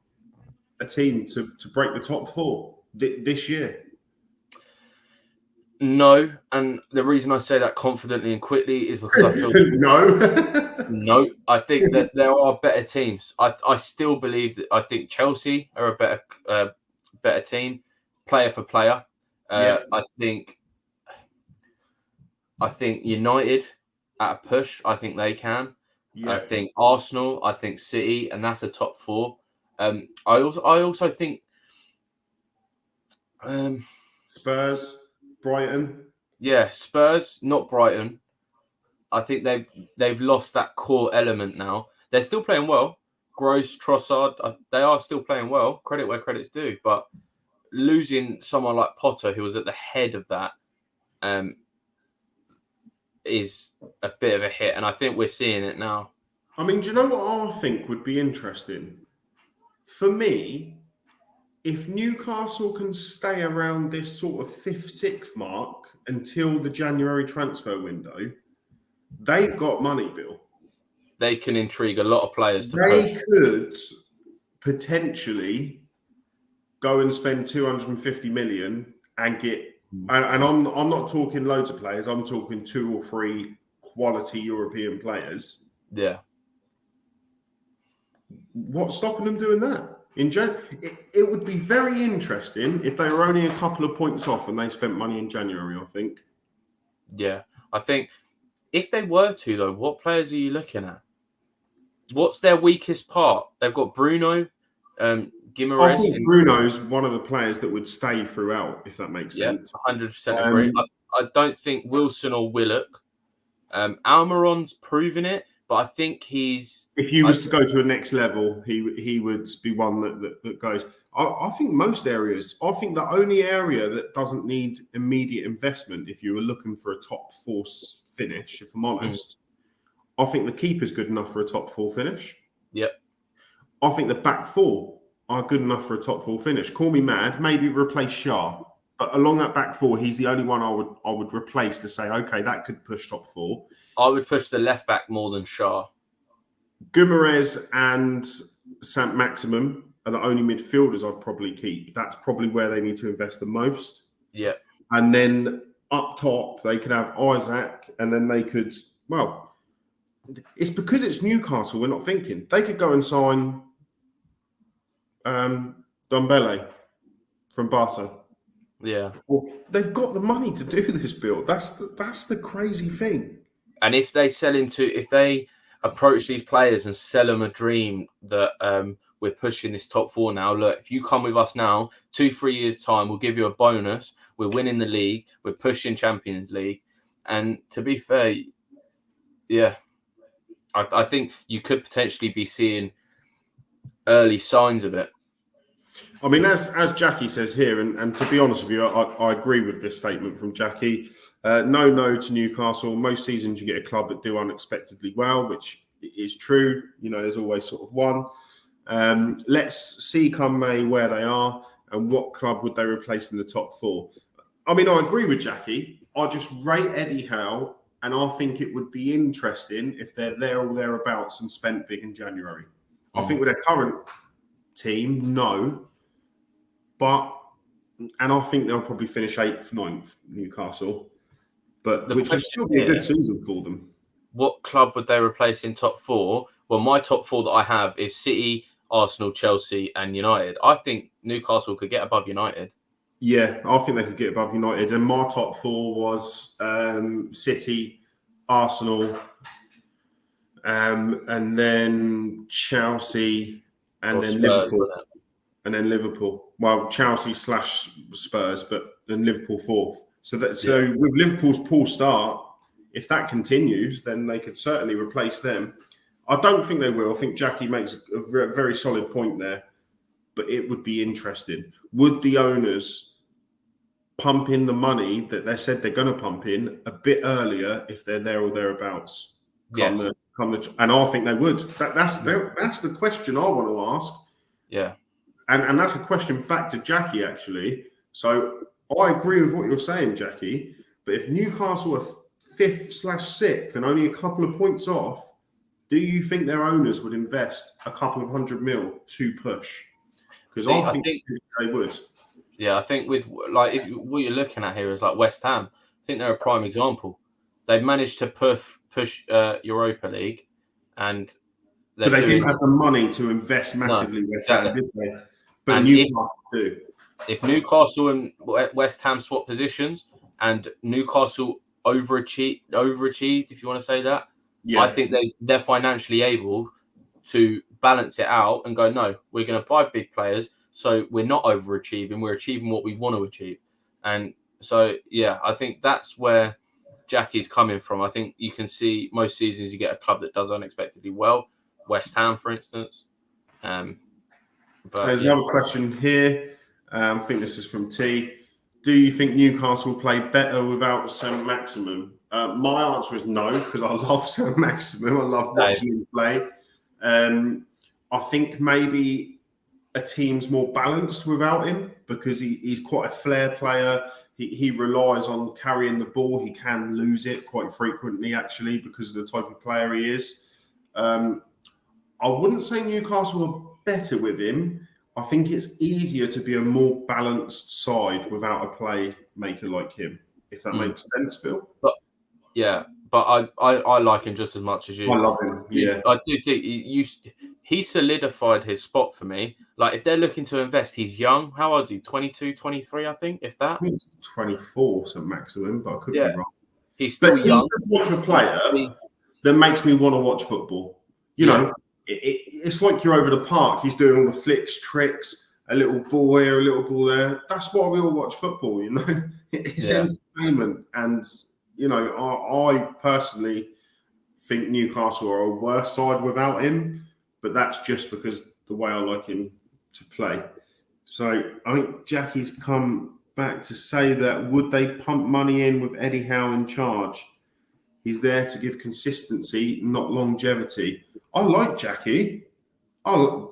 a team to break the top 4 this year? No, and the reason I say that confidently and quickly is because I feel no. I think that there are better teams. I still believe that. I think Chelsea are a better team, player for player. I think United at a push. I think they can. I think Arsenal. I think City, and that's a top 4. I also think Spurs, Brighton. Yeah, Spurs, not Brighton. I think they've lost that core element now. They're still playing well. Gross, Trossard, they are still playing well. Credit where credit's due. But losing someone like Potter, who was at the head of that, is a bit of a hit. And I think we're seeing it now. I mean, do you know what I think would be interesting? For me, if Newcastle can stay around this sort of 5th, 6th mark until the January transfer window, they've got money, Bill. They can intrigue a lot of players to They push. could potentially go and spend 250 million and get, and I'm not talking loads of players, I'm talking 2 or 3 quality European players. Yeah. What's stopping them doing that? It would be very interesting if they were only a couple of points off and they spent money in January, I think. Yeah. I think if they were to, though, what players are you looking at? What's their weakest part? They've got Bruno, Guimaraes. I think Bruno's one of the players that would stay throughout, if that makes sense. 100% agree. I don't think Wilson or Willock. Almiron's proven it, but I think he's... If he was to go to a next level, he would be one that goes. I think most areas. I think the only area that doesn't need immediate investment, if you were looking for a top 4 finish, if I'm honest, I think the keeper's good enough for a top 4 finish. Yep. I think the back 4 are good enough for a top 4 finish. Call me mad, maybe replace Shah, but along that back 4, he's the only one I would replace to say, okay, that could push top 4. I would push the left back more than Shah. Guimaraes and Saint Maximum are the only midfielders I'd probably keep. That's probably where they need to invest the most. Yeah. And then up top, they could have Isaac, and then they could, well, it's because it's Newcastle, we're not thinking. They could go and sign Dombele from Barca. Yeah. Well, they've got the money to do this, Bill. That's the crazy thing. And if they approach these players and sell them a dream that we're pushing this top 4 now. Look, if you come with us now, 2-3 years time, we'll give you a bonus. We're winning the league. We're pushing Champions League. And to be fair, yeah, I think you could potentially be seeing early signs of it. I mean, as Jackie says here, and to be honest with you, I agree with this statement from Jackie. No to Newcastle. Most seasons you get a club that do unexpectedly well, which is true. You know, there's always sort of one. Let's see come May where they are and what club would they replace in the top 4. I mean, I agree with Jackie. I just rate Eddie Howe, and I think it would be interesting if they're there or thereabouts and spent big in January. I think with their current team, no. And I think they'll probably finish 8th, 9th, Newcastle. But which would still be a good season for them. What club would they replace in top 4? Well, my top 4 that I have is City, Arsenal, Chelsea, and United. I think Newcastle could get above United. Yeah, I think they could get above United. And my top 4 was City, Arsenal, and then Chelsea, and then Liverpool. And then Liverpool. Well, Chelsea / Spurs, but then Liverpool 4th. So with Liverpool's poor start, if that continues, then they could certainly replace them. I don't think they will. I think Jackie makes a very solid point there, but it would be interesting. Would the owners pump in the money that they said they're going to pump in a bit earlier if they're there or thereabouts? Yes. And I think they would. That's the question I want to ask. Yeah. And that's a question back to Jackie, actually. So I agree with what you're saying, Jackie. But if Newcastle are 5th/6th and only a couple of points off, do you think their owners would invest a couple of $100 million to push? Because I think they would. Yeah, I think with like what you're looking at here is like West Ham. I think they're a prime example. They've managed to push Europa League, and but they didn't have the money to invest massively. No, West Ham, did they? But and Newcastle do. If Newcastle and West Ham swap positions, and Newcastle overachieved, if you want to say that, yeah. I think they're financially able to balance it out and go, no, we're going to buy big players, so we're not overachieving, we're achieving what we want to achieve. And so, yeah, I think that's where Jackie's coming from. I think you can see most seasons you get a club that does unexpectedly well, West Ham, for instance. But there's another question here. I think this is from T. Do you think Newcastle play better without Sam Maximum? My answer is no, because I love Sam Maximum. I love watching him play. I think maybe a team's more balanced without him because he's quite a flair player. He relies on carrying the ball. He can lose it quite frequently, actually, because of the type of player he is. I wouldn't say Newcastle are better with him. I think it's easier to be a more balanced side without a playmaker like him, if that makes sense, Bill. But I like him just as much as you. I love him, yeah. I do think he solidified his spot for me. Like, if they're looking to invest, he's young. How old is he? 22, 23, I think, if that. I think it's 24, so maximum, but I could be wrong. He's still young. He's the type of player that makes me want to watch football. You know, it's like you're over the park. He's doing all the flicks, tricks, a little ball here, a little ball there. That's why we all watch football, you know. It's entertainment. And, you know, I personally think Newcastle are a worse side without him, but that's just because the way I like him to play. So I think Jackie's come back to say that would they pump money in with Eddie Howe in charge? He's there to give consistency, not longevity. I like Jackie.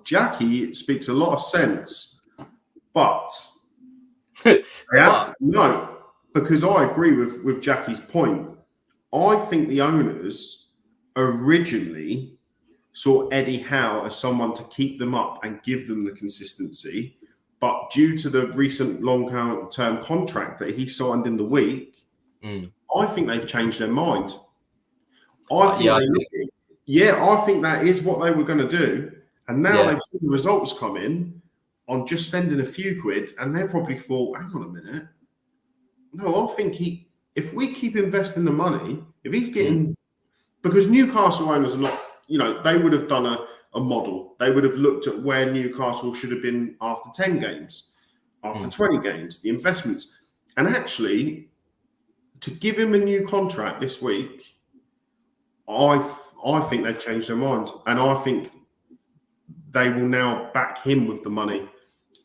Jackie speaks a lot of sense, but no, because I agree with Jackie's point. I think the owners originally saw Eddie Howe as someone to keep them up and give them the consistency, but due to the recent long-term contract that he signed in the week, I think they've changed their mind. I think that is what they were going to do. And now they've seen the results come in on just spending a few quid, and they probably thought, hang on a minute. No, I think if we keep investing the money, if he's getting... Because Newcastle owners are not, you know, they would have done a model. They would have looked at where Newcastle should have been after 10 games, after 20 games, the investments. And actually, to give him a new contract this week, I think they've changed their mind, and I think they will now back him with the money.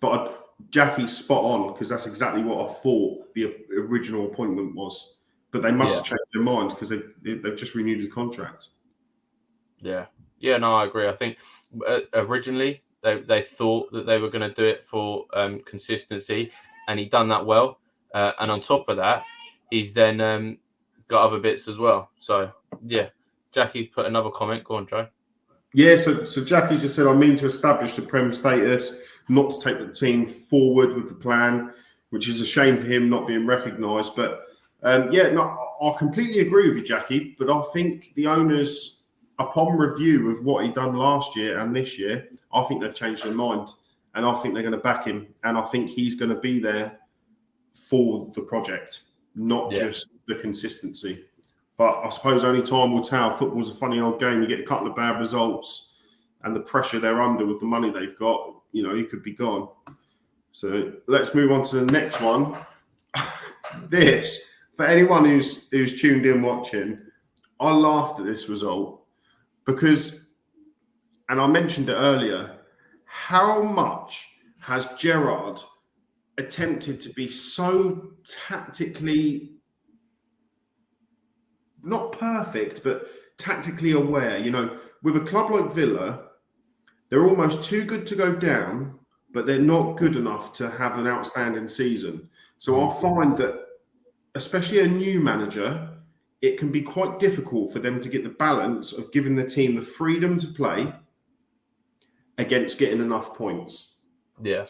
But Jackie's spot on, because that's exactly what I thought the original appointment was. But they must have changed their mind because they've just renewed his contract. Yeah, no, I agree. I think originally they thought that they were going to do it for consistency, and he'd done that well. And on top of that, he's then got other bits as well. So yeah. Jackie's put another comment. Go on, Joe. Yeah, so Jackie just said, I mean to establish the Prem status, not to take the team forward with the plan, which is a shame for him not being recognised. But I completely agree with you, Jackie. But I think the owners, upon review of what he done last year and this year, I think they've changed their mind. And I think they're going to back him. And I think he's going to be there for the project, not just the consistency. But I suppose only time will tell. Football's a funny old game. You get a couple of bad results and the pressure they're under with the money they've got, you know, you could be gone. So let's move on to the next one. This, for anyone who's tuned in watching, I laughed at this result because, and I mentioned it earlier, how much has Gerrard attempted to be so tactically not perfect, but tactically aware? You know, with a club like Villa, they're almost too good to go down, but they're not good enough to have an outstanding season. So I find that, especially a new manager, it can be quite difficult for them to get the balance of giving the team the freedom to play against getting enough points. Yeah.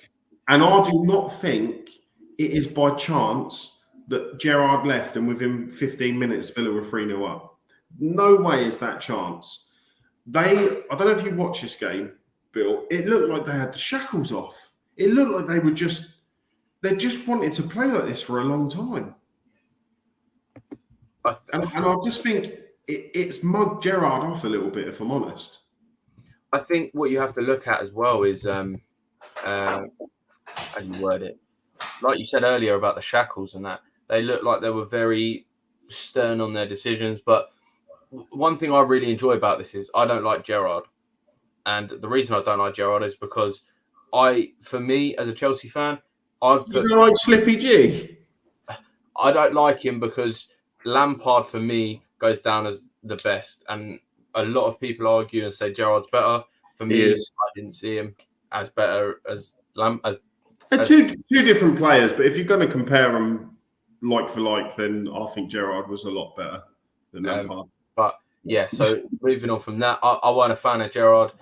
And I do not think it is by chance that Gerrard left and within 15 minutes Villa were 3-0 up. No way is that chance. I don't know if you watched this game, Bill. It looked like they had the shackles off. It looked like they just wanted to play like this for a long time. And I just think it's mugged Gerrard off a little bit, if I'm honest. I think what you have to look at as well is how do you word it? Like you said earlier about the shackles and that, they look like they were very stern on their decisions. But one thing I really enjoy about this is I don't like Gerrard. And the reason I don't like Gerrard is because for me, as a Chelsea fan, You don't like Slippy G? I don't like him because Lampard, for me, goes down as the best. And a lot of people argue and say Gerrard's better. For me, I didn't see him as better as Lampard. Two different players, but if you're going to compare them like for like, then I think Gerrard was a lot better than Lampard. But yeah, so moving on from that, I wasn't a fan of Gerrard.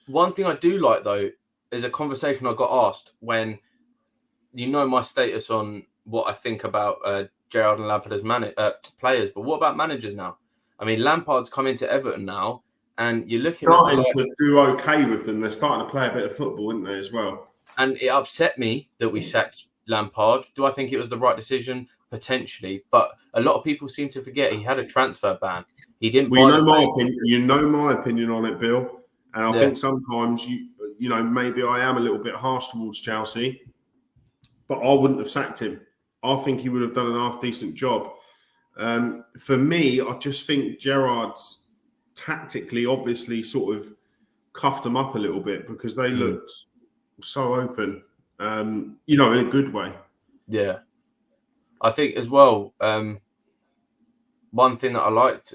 One thing I do like, though, is a conversation I got asked when, you know, my status on what I think about Gerrard and Lampard as players, but what about managers now? I mean, Lampard's come into Everton now, and you're looking starting to do okay with them. They're starting to play a bit of football, aren't they, as well? And it upset me that we sacked Lampard. Do I think it was the right decision? Potentially, but a lot of people seem to forget he had a transfer ban. He didn't. Well, you know my opinion on it, Bill, and I think sometimes you know maybe I am a little bit harsh towards Chelsea, but I wouldn't have sacked him. I think he would have done an half decent job. For me, I just think Gerrard's tactically, obviously, sort of cuffed them up a little bit because they looked so open, you know, in a good way. Yeah. I think as well, one thing I liked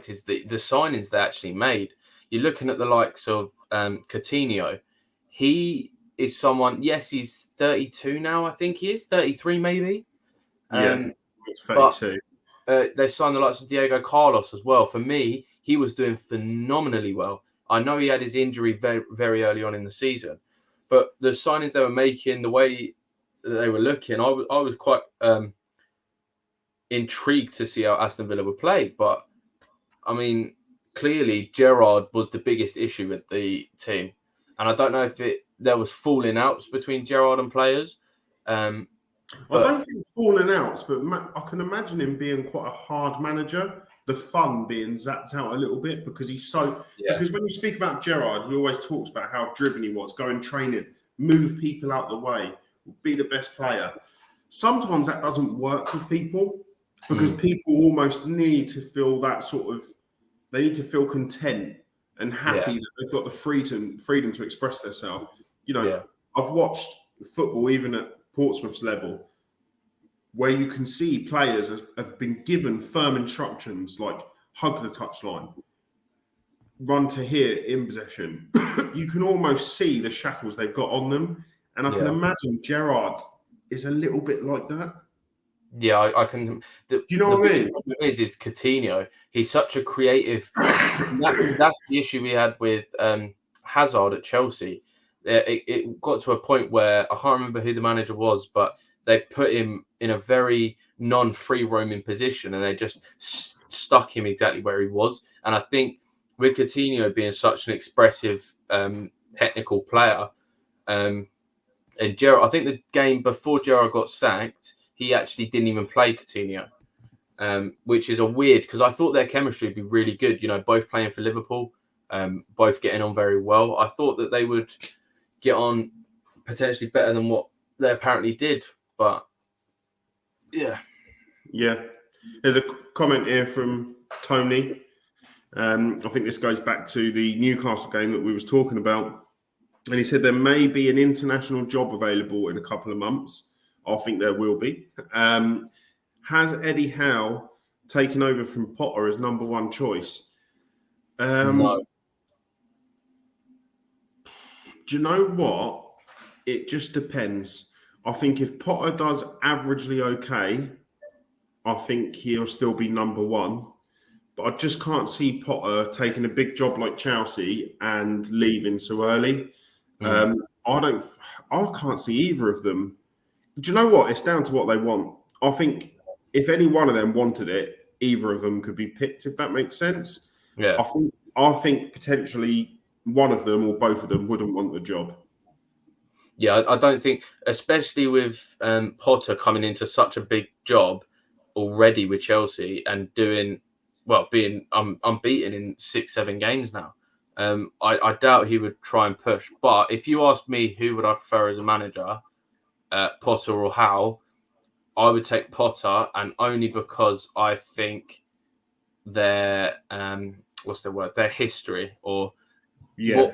is the signings they actually made. You're looking at the likes of Coutinho. He is someone, yes, he's 32 now, I think he is, 33 maybe. It's 32. But, they signed the likes of Diego Carlos as well. For me, he was doing phenomenally well. I know he had his injury very, very early on in the season, but the signings they were making, the way they were looking, I was quite intrigued to see how Aston Villa would play. But I mean, clearly Gerrard was the biggest issue with the team, and I don't know if there was falling outs between Gerrard and players. I don't think falling outs, but I can imagine him being quite a hard manager. The fun being zapped out a little bit because he's so. Yeah. Because when you speak about Gerrard, he always talks about how driven he was, go and train it, move people out the way, be the best player. Sometimes that doesn't work with people because people almost need to feel that sort of. They need to feel content and happy that they've got the freedom to express themselves. You know, I've watched football even at Portsmouth's level, where you can see players have been given firm instructions like hug the touchline, run to here in possession. You can almost see the shackles they've got on them. And I can imagine Gerrard is a little bit like that. Yeah, I can. Do you know what I mean? The problem is Coutinho. He's such a creative. That's the issue we had with Hazard at Chelsea. It got to a point where I can't remember who the manager was, but they put him in a very non-free roaming position, and they just stuck him exactly where he was. And I think with Coutinho being such an expressive, technical player, and Gerrard, I think the game before Gerrard got sacked, he actually didn't even play Coutinho, which is a weird because I thought their chemistry would be really good. You know, both playing for Liverpool, both getting on very well. I thought that they would get on potentially better than what they apparently did. But yeah. There's a comment here from Tony. I think this goes back to the Newcastle game that we was talking about, and he said there may be an international job available in a couple of months. I think there will be. Has Eddie Howe taken over from Potter as number one choice? No. Do you know what? It just depends. I think if Potter does averagely okay, I think he'll still be number one. But I just can't see Potter taking a big job like Chelsea and leaving so early. I can't see either of them. Do you know what? It's down to what they want. I think if any one of them wanted it, either of them could be picked, if that makes sense. Yeah. I think potentially one of them or both of them wouldn't want the job. Yeah, I don't think, especially with Potter coming into such a big job already with Chelsea and being unbeaten in 6-7 games now. I doubt he would try and push. But if you ask me who would I prefer as a manager, Potter or Howe, I would take Potter, and only because I think their their history or I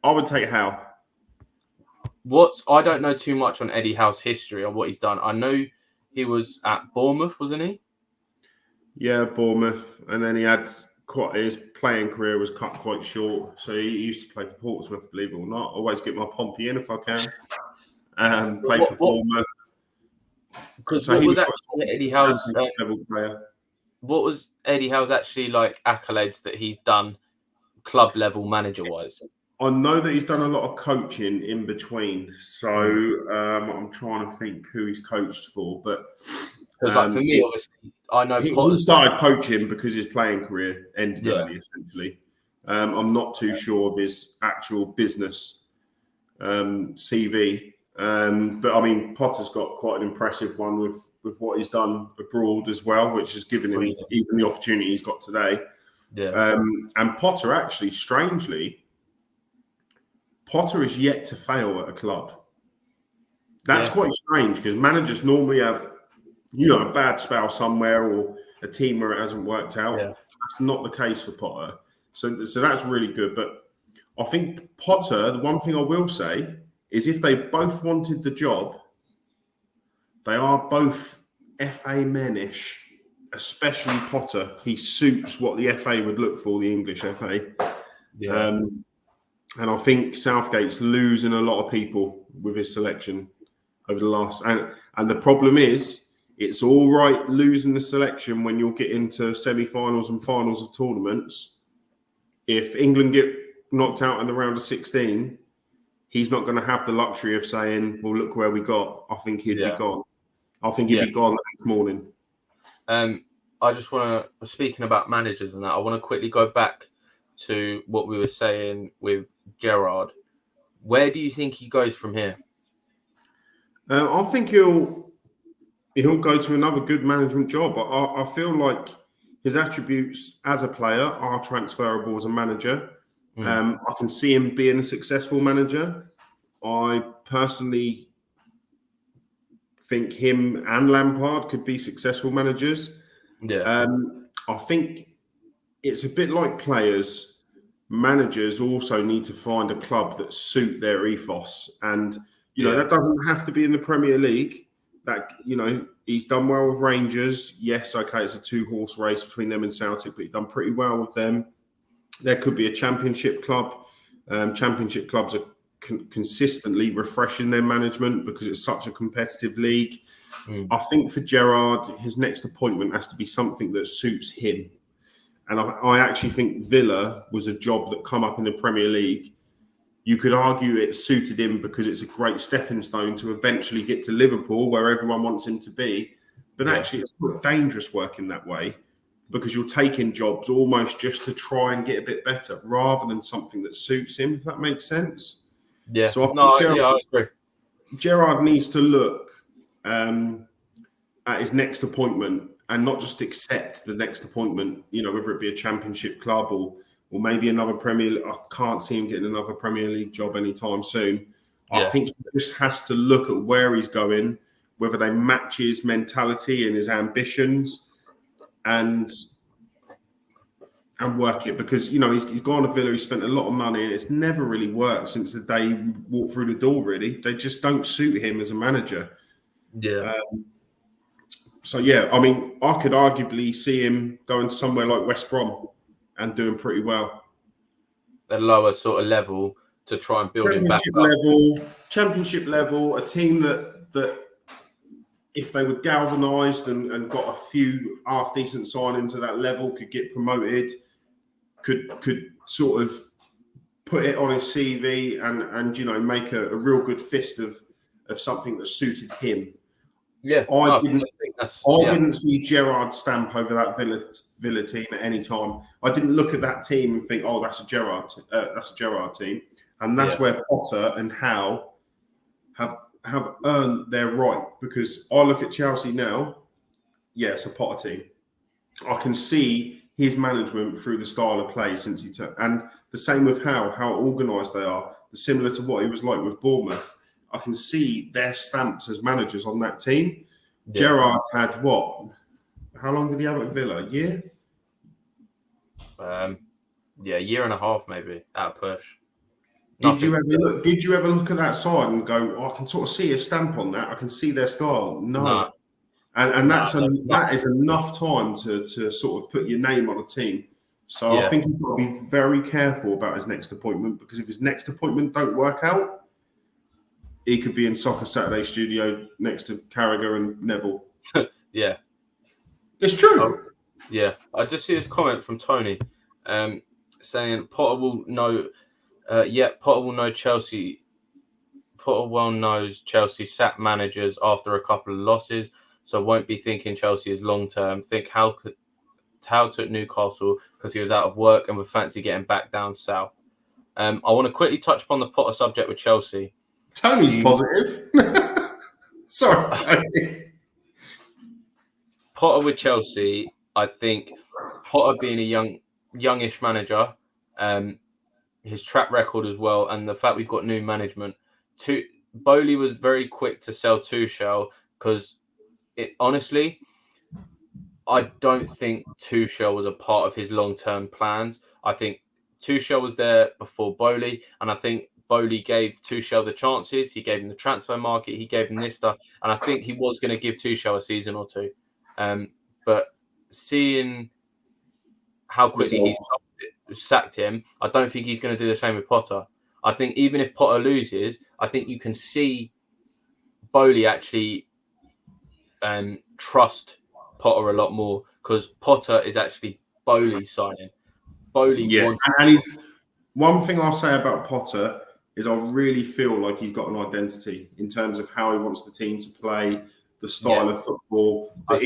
would take Howe. I don't know too much on Eddie Howe's history or what he's done. I know he was at Bournemouth, wasn't he? Yeah, Bournemouth, and then his playing career was cut quite short. So he used to play for Portsmouth, believe it or not. Always get my Pompey in if I can. Play for Bournemouth. Because what was actually Eddie Howe's level player? What was Eddie Howe's actually like accolades that he's done club level manager wise? I know that he's done a lot of coaching in between. So I'm trying to think who he's coached for, but. Because for me, obviously, I know he started coaching because his playing career ended early, essentially. I'm not too sure of his actual business CV, but I mean, Potter's got quite an impressive one with what he's done abroad as well, which has given him even the opportunity he's got today. Yeah. And Potter actually, strangely, Potter is yet to fail at a club. That's quite strange because managers normally have, a bad spell somewhere or a team where it hasn't worked out. Yeah. That's not the case for Potter. So that's really good. But I think Potter, the one thing I will say is if they both wanted the job, they are both FA men-ish, especially Potter. He suits what the FA would look for, the English FA. Yeah. And I think Southgate's losing a lot of people with his selection over the last... And the problem is, it's all right losing the selection when you'll get into semi-finals and finals of tournaments. If England get knocked out in the round of 16, he's not going to have the luxury of saying, well, look where we got. I think he'd be gone. I think he'd be gone the next morning. I just want to, speaking about managers and that, I want to quickly go back to what we were saying with Gerrard. Where do you think he goes from here? I think he'll go to another good management job. I feel like his attributes as a player are transferable as a manager. I can see him being a successful manager. I personally think him and Lampard could be successful managers. Yeah. I think it's a bit like players. Managers also need to find a club that suit their ethos. And, that doesn't have to be in the Premier League. That, he's done well with Rangers. Yes, okay, it's a 2-horse race between them and Celtic, but he's done pretty well with them. There could be a championship club. Championship clubs are consistently refreshing their management because it's such a competitive league. I think for Gerrard, his next appointment has to be something that suits him. And I actually think Villa was a job that come up in the Premier League. You could argue it suited him because it's a great stepping stone to eventually get to Liverpool, where everyone wants him to be. But actually, it's quite dangerous working that way because you're taking jobs almost just to try and get a bit better rather than something that suits him, if that makes sense. Yeah. So I agree. Gerrard needs to look at his next appointment and not just accept the next appointment, whether it be a championship club or maybe another Premier League. I can't see him getting another Premier League job anytime soon. Yeah. I think he just has to look at where he's going, whether they match his mentality and his ambitions, and work it. Because, he's gone to Villa, he spent a lot of money, and it's never really worked since the day he walked through the door, really. They just don't suit him as a manager. Yeah. I could arguably see him going somewhere like West Brom and doing pretty well. A lower sort of level to try and build him back up. Championship level, a team that if they were galvanised and got a few half decent signings at that level, could get promoted, could sort of put it on his CV and make a real good fist of something that suited him. Yeah, I didn't see Gerrard's stamp over that Villa team at any time. I didn't look at that team and think, oh, that's a Gerrard team, and that's where Potter and Howe have earned their right. Because I look at Chelsea now, it's a Potter team. I can see his management through the style of play since he took, and the same with how organised they are, similar to what he was like with Bournemouth. I can see their stamps as managers on that team. Yeah. Gerrard had what? How long did he have at Villa? A year? A year and a half maybe at a push. Did you ever look at that side and go, I can sort of see a stamp on that. I can see their style. No. That is enough time to sort of put your name on a team. So I think he's got to be very careful about his next appointment, because if his next appointment don't work out, he could be in Soccer Saturday studio next to Carragher and Neville. Yeah. It's true. I just see this comment from Tony saying Potter will know Chelsea. Potter well knows Chelsea sacked managers after a couple of losses, so won't be thinking Chelsea is long term. Think Howe took Newcastle because he was out of work and would fancy getting back down south. I want to quickly touch upon the Potter subject with Chelsea. Tony's positive. Sorry, Tony. Potter with Chelsea, I think Potter being a youngish manager, his track record as well, and the fact we've got new management. Bowley was very quick to sell Tuchel because honestly, I don't think Tuchel was a part of his long-term plans. I think Tuchel was there before Bowley, and I think Bowley gave Tuchel the chances. He gave him the transfer market. He gave him this stuff, and I think he was going to give Tuchel a season or two. But seeing how quickly he sacked him, I don't think he's going to do the same with Potter. I think even if Potter loses, I think you can see Bowley actually trust Potter a lot more, because Potter is actually Bowley's signing. One thing I'll say about Potter is I really feel like he's got an identity in terms of how he wants the team to play, the style of football, the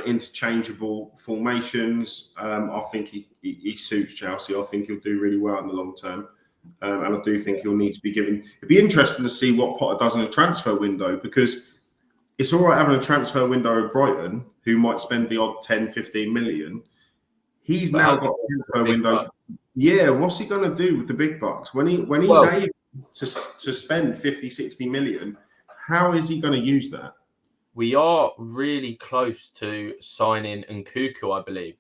interchangeable formations. I think he suits Chelsea. I think he'll do really well in the long term. And I do think he'll need to be given. It'd be interesting to see what Potter does in a transfer window, because it's all right having a transfer window at Brighton, who might spend the odd 10, 15 million. He's now got transfer windows. Yeah, what's he going to do with the big bucks? When he's able to spend 50, 60 million, how is he going to use that? We are really close to signing Nkunku, I believe,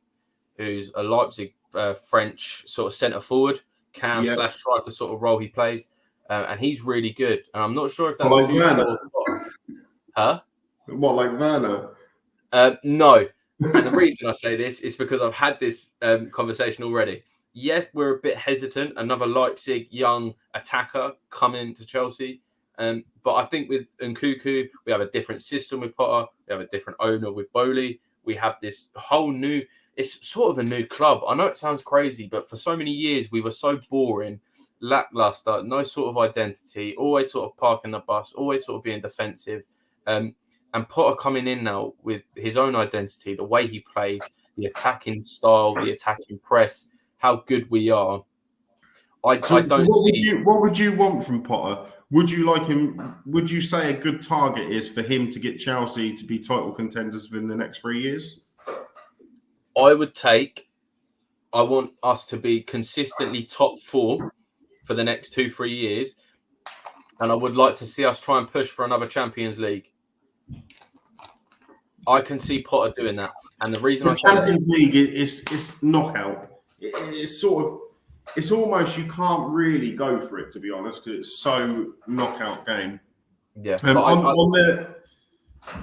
who's a Leipzig French sort of centre forward, cam/striker sort of role he plays, and he's really good. And I'm not sure if that's like Werner. Huh? What, like Werner? No. And the reason I say this is because I've had this conversation already. Yes, we're a bit hesitant. Another Leipzig young attacker coming to Chelsea. But I think with Nkunku, we have a different system with Potter. We have a different owner with Bowley. We have this whole new... It's sort of a new club. I know it sounds crazy, but for so many years, we were so boring, lackluster, no sort of identity, always sort of parking the bus, always sort of being defensive. And Potter coming in now with his own identity, the way he plays, the attacking style, the attacking press, how good we are. What would you want from Potter? Would you like him? Would you say a good target is for him to get Chelsea to be title contenders within the next 3 years? I want us to be consistently top 4 for the next 2-3 years. And I would like to see us try and push for another Champions League. I can see Potter doing that. And the reason Champions League is knockout. It's almost, you can't really go for it, to be honest, because it's so knockout game. Yeah. On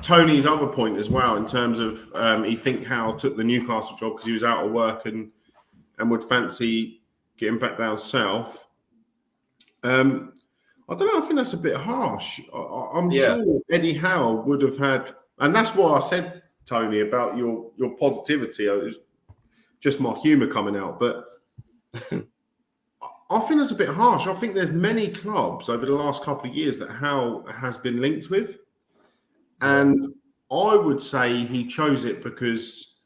Tony's other point as well, in terms of he think Howe took the Newcastle job because he was out of work and would fancy getting back down south. I I don't know. I think that's a bit harsh. I'm sure Eddie Howe would have had, and that's why I said, Tony, about your positivity. It was just my humour coming out, but I think that's a bit harsh. I think there's many clubs over the last couple of years that Howe has been linked with, and I would say he chose it because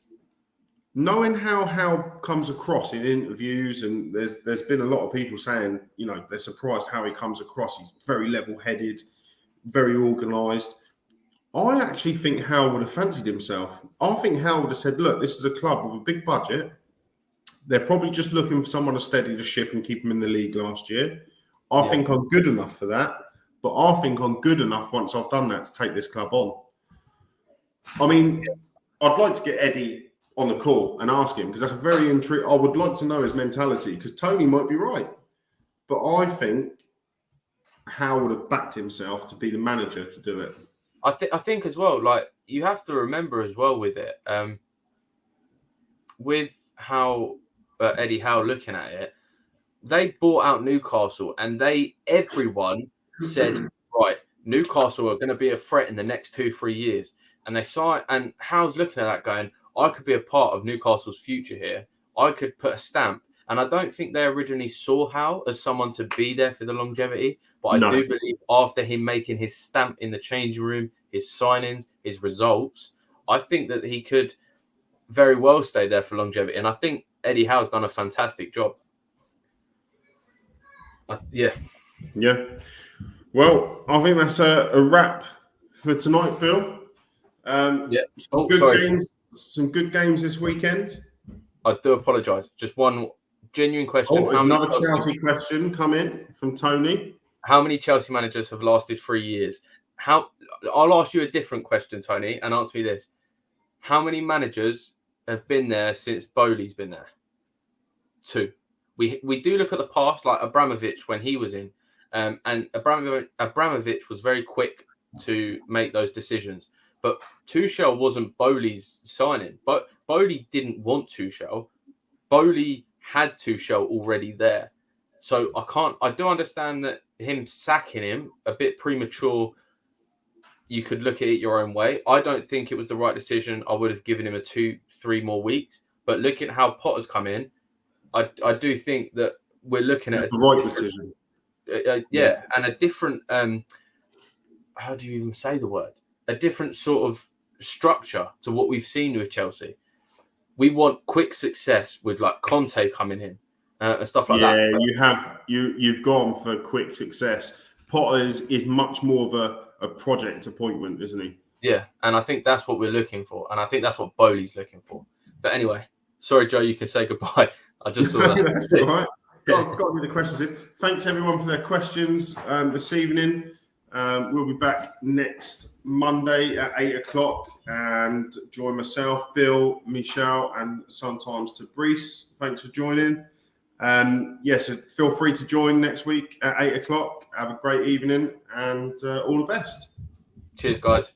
knowing how Howe comes across in interviews, and there's been a lot of people saying, they're surprised how he comes across. He's very level-headed, very organised. I actually think Howe would have fancied himself. I think Howe would have said, look, this is a club with a big budget. They're probably just looking for someone to steady the ship and keep them in the league last year. I think I'm good enough for that, but I think I'm good enough once I've done that to take this club on. I mean, I'd like to get Eddie on the call and ask him, because that's a very intriguing. I would like to know his mentality, because Tony might be right, but I think Howe would have backed himself to be the manager to do it. I think as well, like, you have to remember as well with it, with how Eddie Howe looking at it, they bought out Newcastle, and everyone said, right, Newcastle are going to be a threat in the next 2-3 years, and they saw it, and Howe's looking at that going, I could be a part of Newcastle's future here. I could put a stamp. And I don't think they originally saw Howe as someone to be there for the longevity. But I do believe after him making his stamp in the changing room, his signings, his results, I think that he could very well stay there for longevity. And I think Eddie Howe's done a fantastic job. Yeah. Well, I think that's a wrap for tonight, Phil. Some good games this weekend. I do apologise. Just one genuine question. Oh, there's another Chelsea question come in from Tony. How many Chelsea managers have lasted 3 years? I'll ask you a different question, Tony, and answer me this. How many managers have been there since Bowley's been there? 2. We do look at the past, like Abramovich when he was in, and Abramovich was very quick to make those decisions. But Tuchel wasn't Bowley's signing. But Bowley didn't want Tuchel. Bowley had Tuchel already there. So I do understand that him sacking him a bit premature. You could look at it your own way. I don't think it was the right decision. I would have given him 2-3 more weeks. But looking at how Potter's come in, I do think that we're looking at the right decision. And a different. How do you even say the word? A different sort of structure to what we've seen with Chelsea. We want quick success with like Conte coming in and stuff like that. You've gone for quick success. Potter is much more of a project appointment, isn't he? Yeah, and I think that's what we're looking for, and I think that's what Bowley's looking for. But anyway, sorry, Joe, you can say goodbye. I just saw that. That's all right. Got the questions in. Thanks everyone for their questions this evening. We'll be back next Monday at 8:00 and join myself, Bill, Michelle, and sometimes Tabrice. Thanks for joining. So feel free to join next week at 8:00. Have a great evening and all the best. Cheers, guys.